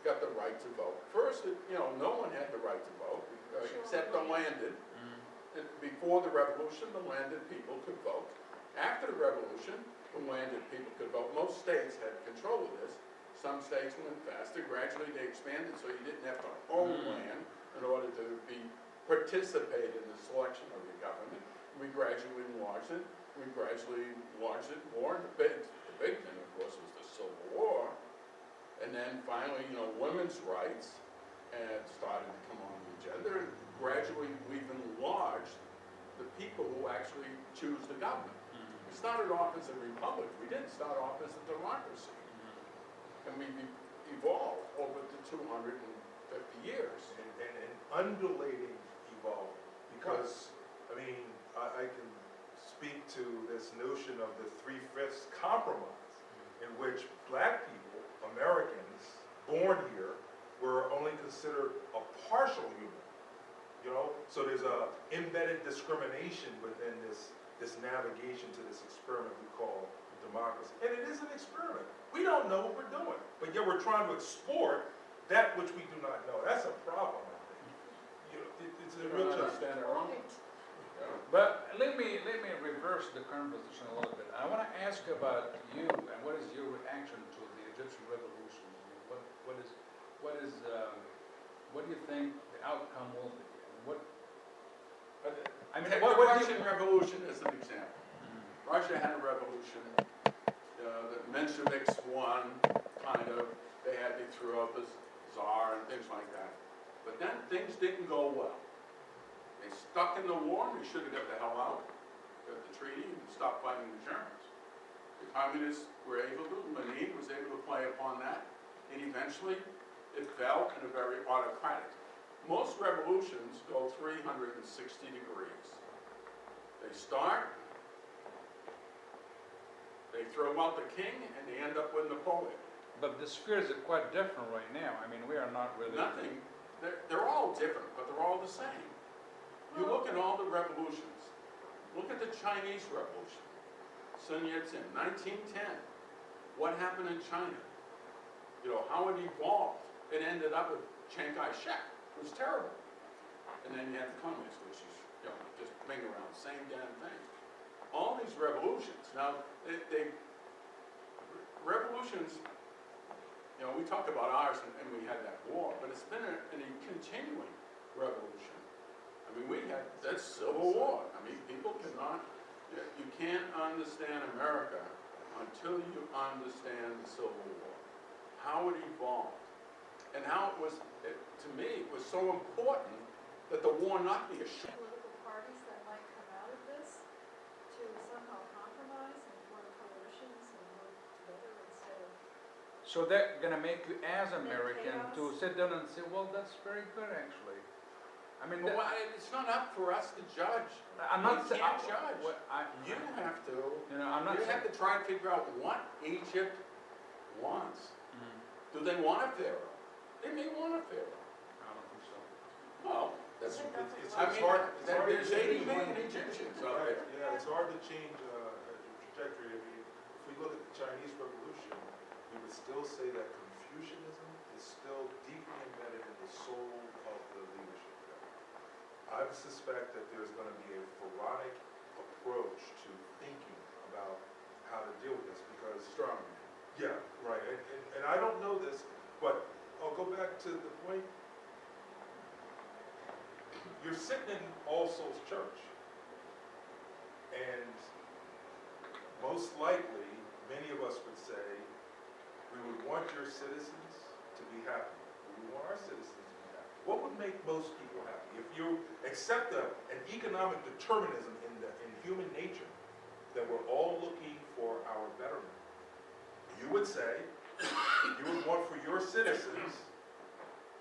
got the right to vote. First, no one had the right to vote, except the landed. Before the revolution, the landed people could vote. After the revolution, the landed people could vote. Most states had control of this. Some states went faster. Gradually, they expanded so you didn't have to own land in order to participate in the selection of your government. We gradually enlarged it. We gradually enlarged it more. The big thing, of course, was the Civil War. And then finally, women's rights started to come on the agenda. And gradually, we've enlarged the people who actually choose the government. We started off as a republic. We didn't start off as a democracy. And we've evolved over the 250 years. And undulating evolving, because, I can speak to this notion of the 3/5 compromise, in which black people, Americans, born here, were only considered a partial human, So there's a embedded discrimination within this navigation to this experiment we call democracy. And it is an experiment. We don't know what we're doing, but yet we're trying to export that which we do not know. That's a problem, I think. It's a We real don't challenge. understand our own. But let me reverse the conversation a little bit. I want to ask about you and what is your reaction to the Egyptian revolution? What do you think the outcome will be? Take the what do Russian you? Revolution as an example. Russia had a revolution. The Mensheviks won, kind of. They threw out the Tsar and things like that. But then things didn't go well. They stuck in the war, and they should have got the hell out. Got the treaty and stopped fighting the Germans. The communists were able to, Lenin was able to play upon that, and eventually it fell in a very autocratic. Most revolutions go 360 degrees. They start, they throw out the king, and they end up with Napoleon. But the spheres are quite different right now. We are not really. Nothing, they're all different, but they're all the same. You look at all the revolutions. Look at the Chinese Revolution. Sun Yat-sen, 1910. What happened in China? How it evolved. It ended up with Chiang Kai-shek. It was terrible. And then you had the communists, which is, just bang around, same damn thing. All these revolutions. Now, revolutions, we talk about ours and we had that war, but it's been a continuing revolution. We had that Civil War. People cannot, you can't understand America until you understand the Civil War. How it evolved. And how to me, it was so important that the war not be a show. Political parties that might come out of this, So they're gonna make you as And then American to chaos. sit down and say, well, that's very good actually. I mean, Well, it's not up for us to judge. I'm not We saying. can't judge. You You have to, I'm not you have saying. to try to figure out what Egypt wants. Mhm. Do they want a pharaoh? They may want a pharaoh. I don't think so. Well, It's, It's I mean, hard, it's hard to there's 80 change million one- Egyptians out Right, there. yeah, it's hard to change a trajectory. I mean, if we look at the Chinese Revolution, we would still say that Confucianism is still deeply embedded in the soul of the leadership there. I would suspect that there's gonna be a pharaonic approach to thinking about how to deal with this, because Strong. yeah, right, and I don't know this, but I'll go back to the point. You're sitting in All Souls Church, and most likely, many of us would say, we would want your citizens to be happy. We would want our citizens to be happy. What would make most people happy? If you accept an economic determinism in human nature, that we're all looking for our betterment, you would say, you would want for your citizens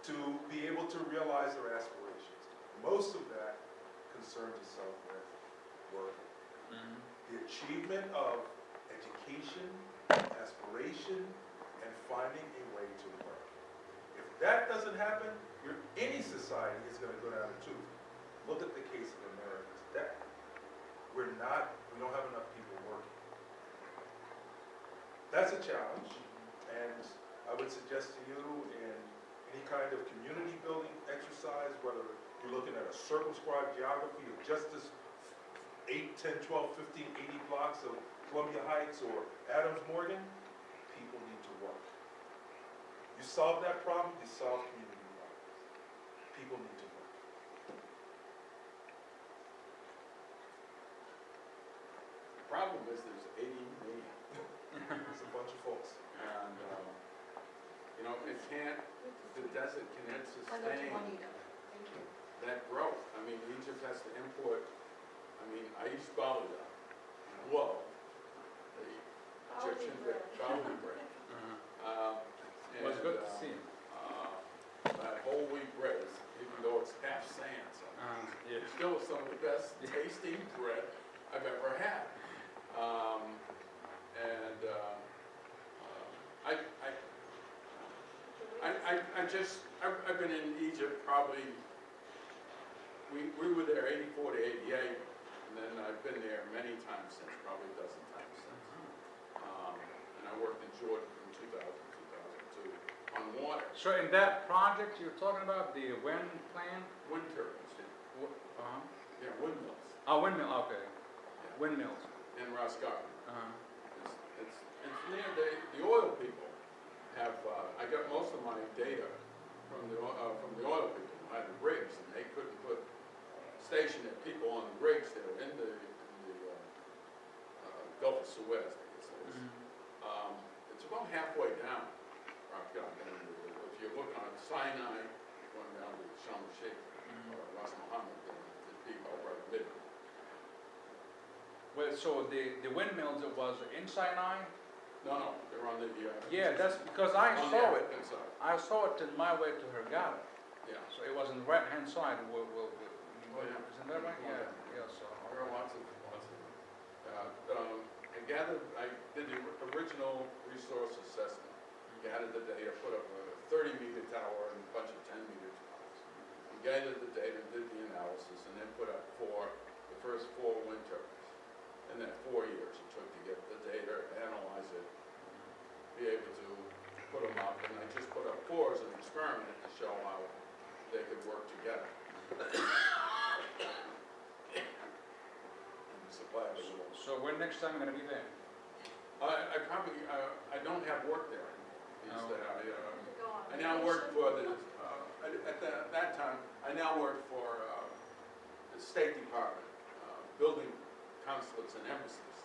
to be able to realize their aspirations. Most of that concerns itself with work. Mhm. The achievement of education, aspiration, and finding a way to work. If that doesn't happen, any society is going to go down a tube. Look at the case of America today. We don't have enough people working. That's a challenge, and I would suggest to you in any kind of community building exercise, whether you're looking at a circumscribed geography of just this 8, 10, 12, 15, 80 blocks of Columbia Heights or Adams Morgan, people need to work. You solve that problem, you solve community problems. People need to work. The problem is there's 80 million. It's a bunch of folks. And, the desert can't I know sustain Juanita, thank you. that growth. I mean, Egypt has to import, Awadala, whoa, the Egyptian bread, Bali bread. Uh-huh. It was good to see him. That whole wheat bread, even though it's half sand, so Yeah. it's still some of the best tasting bread I've ever had. I've been in Egypt probably, we were there 84 to 88, and then I've been there many times since, probably a dozen times since. And I worked in Jordan from 2000 to 2002 on water, So in that project you're talking about, the wind plant? wind turbines, Uh-huh. yeah, windmills, Oh, windmill, okay. yeah, Windmills. in Ras Garden. Uh-huh. It's near the oil people have, I got most of my data from the oil people who had the rigs, and they couldn't station their people on the rigs that were in the Gulf of Suez, I guess it is. It's about halfway down Ras Garden. If you look on Sinai, going down to Sharm el Sheikh, or Ras Mohammed, then it'd be about right middle. Well, so the windmills, it was in Sinai? No, they're on the. Yeah, that's because I on the saw it. African side. I saw it in my way to Hurghada. Yeah. So it was on the right-hand side. Oh, yeah. Isn't that right? Yeah, yeah, so. There are lots of. I gathered, I did the original resource assessment, gathered the data, put up a 30-meter tower and a bunch of 10-meter towers. Gathered the data, did the analysis, and then put up the first 4 wind turbines. And then 4 years it took to get the data, analyze it, be able to put them up. And I just put up 4 as an experiment to show how they could work together. And the supply was a little. So when next time I'm gonna be there? I probably, I don't have work there anymore. Oh. I now work for that time, I now work for the State Department, building consulates and embassies.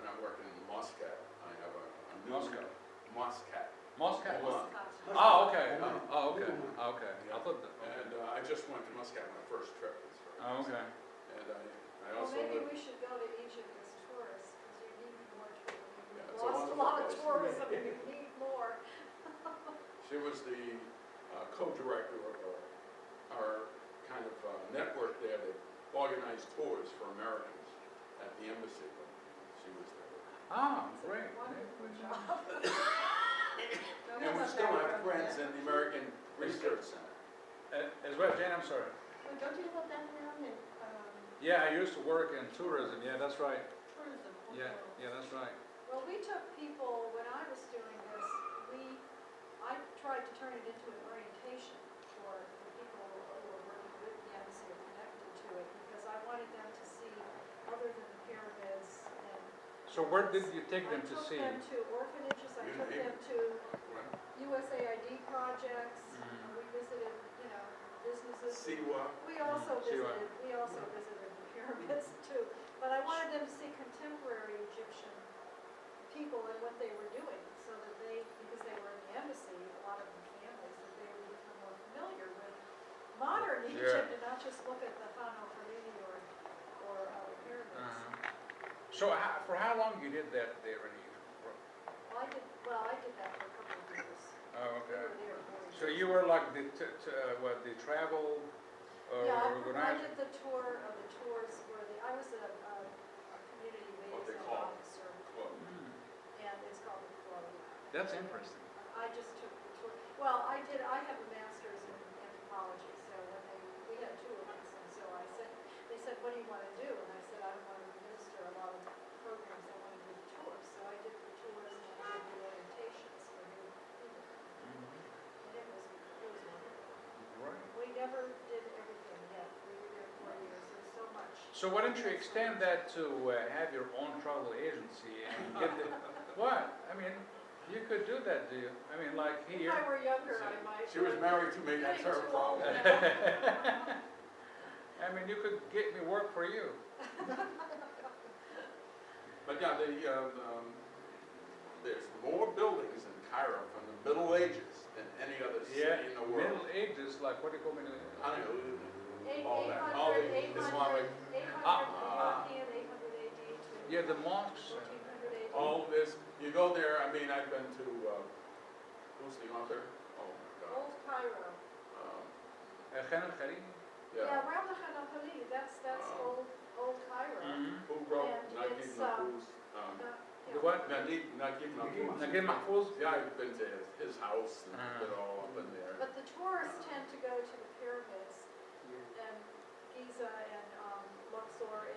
And I'm working in Muscat. I have a new. Muscat? Muscat. Muscat? Oman. Oh, okay. Oh, okay. Okay. I thought that. And I just went to Muscat my first trip. Oh, okay. And I Well, also maybe lived. we should go to Egypt as tourists, because you need more tourism. Yeah, We've it's a lost a wonderful lot of place. tourism, and we need more. co-director of our kind of network there that organized tours for Americans at the embassy when she was there. Ah, great. Wonderful job. And we still have friends in the American Research Center. As well, Jane, I'm sorry. Well, don't you have that down in Yeah, I used to work in tourism. Yeah, that's right. tourism? Yeah, yeah, that's right. Well, we took people, when I was doing this, I tried to turn it into an orientation for the people who were working with the embassy or connected to it, because I wanted them to see other than the pyramids and. So where did you take them to see? I took them to orphanages, I took them to USAID projects, we visited, businesses. Siwa. We also Siwa. visited the pyramids too, but I wanted them to see contemporary Egyptian people and what they were doing, so that because they were in the embassy, a lot of them families, that they would become more familiar with modern Yeah. Egypt and not just look at the Khan al-Khalili or the pyramids. So for how long you did that there in Egypt? I did that for a couple of years. Oh, We okay. were there 4 years. So you were like the travel Yeah, I organizer? provided the tours I was a community What they liaison call it. officer, Well, and it's called the club. That's interesting. I just took the tour. Well, I have a master's in anthropology, so we had 2 of us, and so they said, what do you want to do? And I said, I don't want to administer a lot of programs, I want to do the tours. So I did the tours and I did the orientations for new people. And it was wonderful. Right. We never did everything yet. We were there 4 years. There's so much. So why don't you extend that to have your own travel agency and get the, what? I mean, you could do that, do you? I mean, like If here. I were younger, I might. she was married to me, that's her Getting too old problem. now. I mean, you could get me work for you. But yeah, there's more buildings in Cairo from the Middle Ages than any other city in the world. Middle Ages, like what do you call Middle Ages? I don't know, all that, all the 800 Islamic, 800 AD to Yeah, the mosques. 1400 AD. all this, you go there, I mean, I've been to, who's the author? Oh my God. Old Cairo. Khan al-Khalili. Yeah, around the Khan al-Khalili, that's old Cairo. Who wrote And Naguib it's, Mahfouz? The what? Naguib Mahfouz. Naguib Mahfouz? Yeah, I've been to his house and been all up in there. But the tourists tend to go to the pyramids and Giza and Luxor,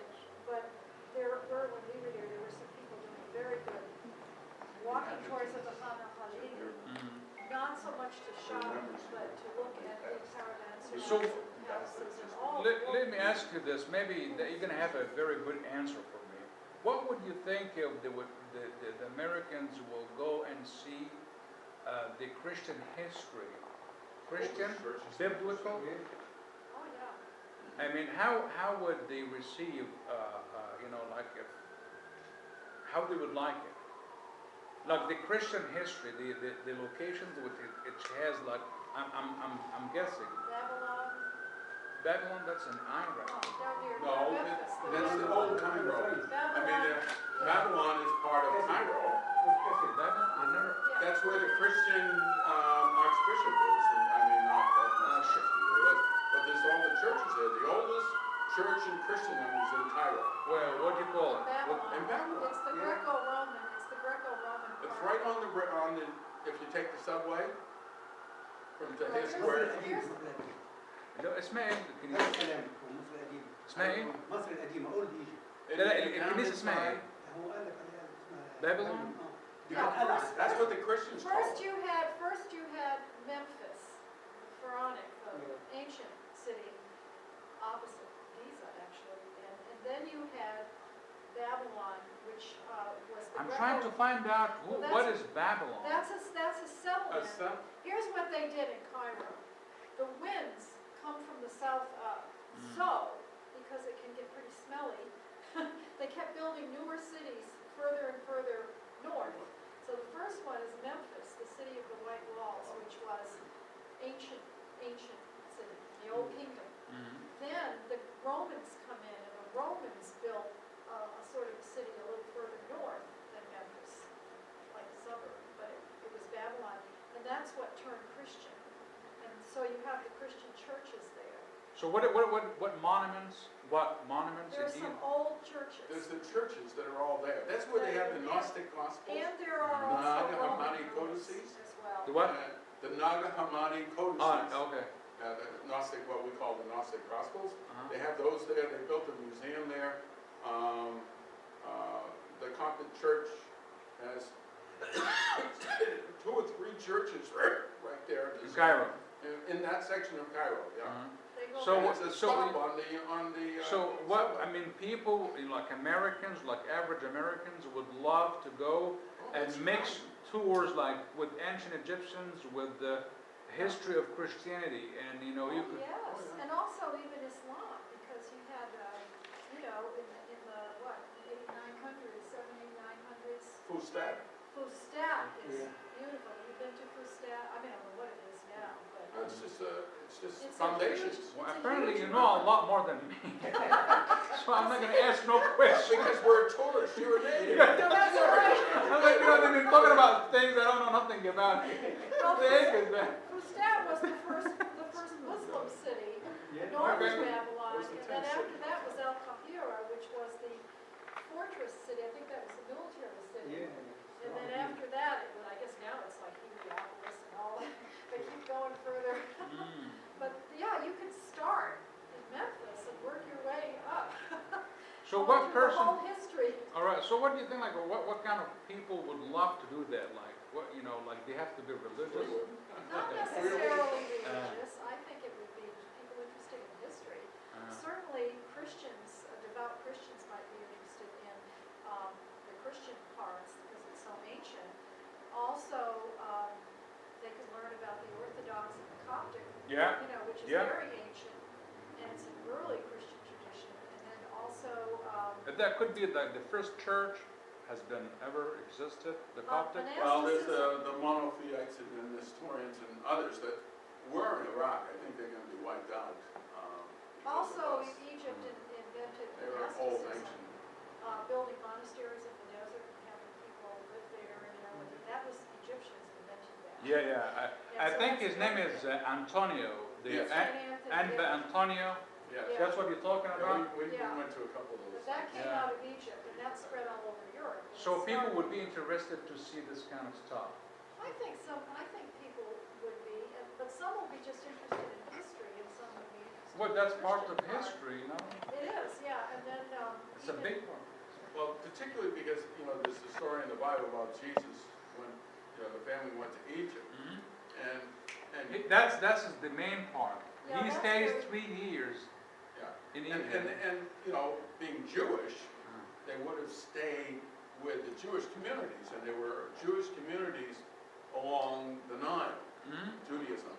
but when we were there were some people doing very good walking tours of the Khan al-Khalili. Not so much to shop, but to look at the caravans, So, houses and all. Let me ask you this, maybe you're going to have a very good answer for me. What would you think if the Americans will go and see the Christian history? Christian, biblical? Oh, yeah. I mean, how would they receive, how they would like it? Like the Christian history, the locations which it has, like, I'm guessing, Babylon, Babylon, that's in Iraq. down near No, Memphis. that's the old Cairo. I mean, Babylon, Babylon is part of Cairo. Babylon, I never, yeah. That's where the Christian archbishop is. And, I mean, not necessarily, but there's all the churches there. The oldest church in Christendom is in Cairo. well, what do you call it? Babylon. In Babylon. It's the Greco-Roman, It's part. right on the, if you take the subway from to his square. لا اسمها ايه الكنيسة؟ اسمها ايه؟ مصر القديمة اولد ايجيبت. لا لا الكنيسة اسمها ايه؟ هو قال لك عليها اسمها بابلون؟ Yeah, That's what the Christians call First it. you had Memphis, pharaonic, the ancient city, opposite Giza actually, and then you had Babylon, which was the I'm trying to find out what is Babylon. That's a settlement. Some- Here's what they did in Cairo. The winds come from the south up. So, because it can get pretty smelly, they kept building newer cities further and further north. So the first one is Memphis, the city of the White Walls, which was ancient city, the old kingdom. Then the Romans come in, and the Romans built a sort of city a little further north than Memphis, like a suburb, but it was Babylon, and that's what turned Christian. And so have the Christian churches there. So what monuments, There are in some old churches. There's the churches that are all there. That's where they have the Gnostic Gospels. And there are Naga also Roman Hammadi ruins codices. as well. the what? The Naga Hammadi codices. Okay. The Gnostic, what we call the Gnostic Gospels. Uh-huh. They have those there. They built a museum there. The Coptic Church has 2 or 3 churches right there. In Cairo. In that section of Cairo, yeah. Uh-huh. They go So back- There's a so stop we- on the. So what, I mean, people, like Americans, like average Americans would love to go and mix tours like with ancient Egyptians, with the history of Christianity, and you know, you Oh, could, yes, and also even Islam, because you had, in the, what, 900s, 900s, Fustat. Fustat is Yeah. beautiful. You've been to Fustat? I mean, I don't know what it is now, but. It's just It's a foundations. huge- well, it's a apparently huge you know a ruin. lot more than me. So I'm not gonna ask no questions. Because we're tourists, you're a native. That's right. I'm like, you know, they've been talking about things I don't know nothing about. Well, Fustat was the first Muslim city, north Okay. of Babylon, Was the and then tenth after city. that was Al Qahira, which was the fortress city. I think that was the military city. And then after that, I guess now it's like Heliopolis and all that. They keep going further. Mm. But yeah, you could start in Memphis and work your way up. So All what through the person, whole history. all right, so what do you think, like, what kind of people would love to do that? Like, what, you know, like, they have to be religious? Not necessarily religious. I think it would be people interested in history. Certainly Christians, devout Christians might be interested in the Christian parts because it's so ancient. Also, they could learn about the Orthodox and the Coptic, Yeah, which is yeah. very ancient, and it's an early Christian tradition. And then also, That could be like the first church has been ever existed, the Coptic? Well, there's the monophysites and the Nestorians and others that were in Iraq. I think they're going to be wiped out. Because also of us. Egypt invented They were old monasticism, ancient. building monasteries in the desert and having people live there, and that was Egyptians invented that. Yeah. I And so think his that's name what- is Antonio. Yes. Saint Anthony, yeah. Antonio, Yes. Yeah. that's what you're talking Yeah, about? we Yeah. went to a couple of But those. that came Yeah. out of Egypt, and that spread all over Europe. And So it people started- would be interested to see this kind of stuff? I think people would be, but some will be just interested in history, and some would be interested Well, in that's the part of Christian part. history, you know? It is, yeah, and then, It's a even- big part. Well, particularly because, there's the story in the Bible about Jesus when, the family went to Egypt. And That's the main part. Yeah, He that's stays very- 3 years yeah. in And, Egypt. being Jewish, they would have stayed with the Jewish communities, and there were Jewish communities along the Nile, Judaism.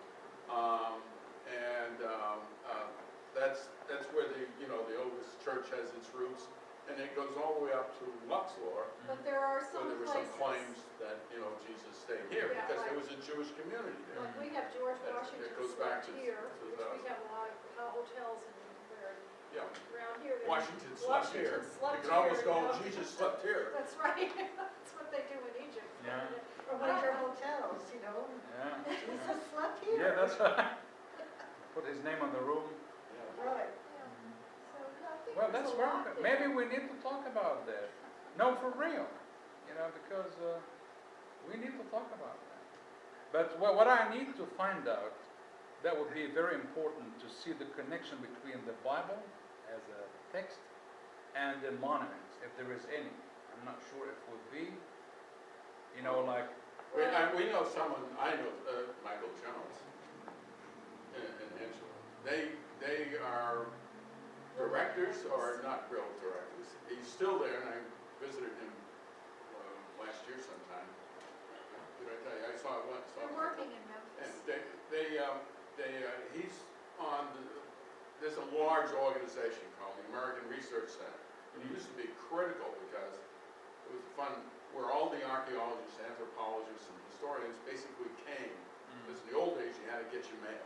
That's where the oldest church has its roots, and it goes all the way up to Luxor, But there are where some there were some places, claims that, Jesus stayed here, Yeah, because there like- was a Jewish community there. like we have George That- that Washington goes back slept to- here, to which the- we have a lot of hotels in where, Yeah, around here. that- Washington slept here. Washington slept You can almost here, go, Jesus slept here. That's right, that's what they do in Egypt. Yeah. Or winter hotels, Yeah. Jesus slept here. Yeah, that's right. Put his name on the room. Right. Yeah. So, yeah, I think Well, there's that's a very lot good. there. Maybe we need to talk about that. No, for real. Because we need to talk about that. But what I need to find out, that would be very important to see the connection between the Bible as a text and the monuments, if there is any. I'm not sure if it would be, like, We know someone, I know, Michael Jones in Angela. They are directors, or not real directors. He's still there, and I visited him last year sometime. Did I tell you? I saw it once. They're working in And Memphis. he's on there's a large organization called the American Research Center. And it used to be critical because it was fun, where all the archaeologists, anthropologists, and historians basically came. Because in the old days, you had to get your mail.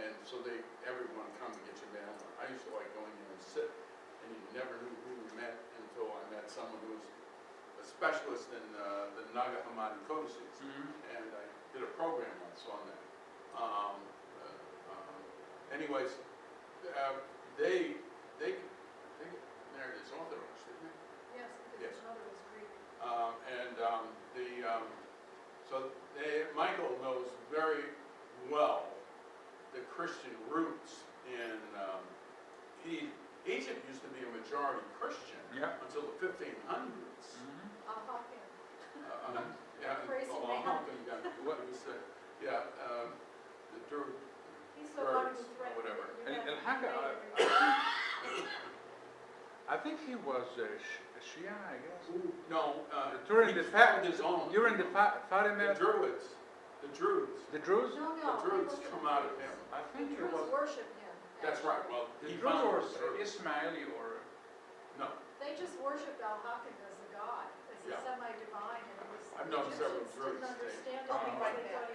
And so everyone come to get your mail. I used to like going in and sit, and you never knew who we met until I met someone who was a specialist in the Nag Hammadi codices. And I did a program once on that. anyways, they married his Orthodox, didn't they? Yes, because Yes. his mother was Greek. So Michael knows very well the Christian roots in, Egypt used to be a majority Christian Yeah. until the 1500s. Al-Hakim. Yeah, Crazy well, man. what he said, yeah, the Druid, He's the one who Druids, or threatened. whatever. you And have to Hakim, pay every- I think he was a Shia, I guess. No, During he the found his own. During the the Fatimid, Druids, the Druids, the Druze? No, the no. Druids they come wasn't out of Druze. him. I The think it Druze was. worship him. That's actually. right, well, The he Druze found or the Druids. Ismaili or. No, They just worshipped Al-Hakim as a god, as a Yeah. semi-divine, and it was. I've known several Egyptians Druids, didn't they- understand it I'll be because right they back. thought he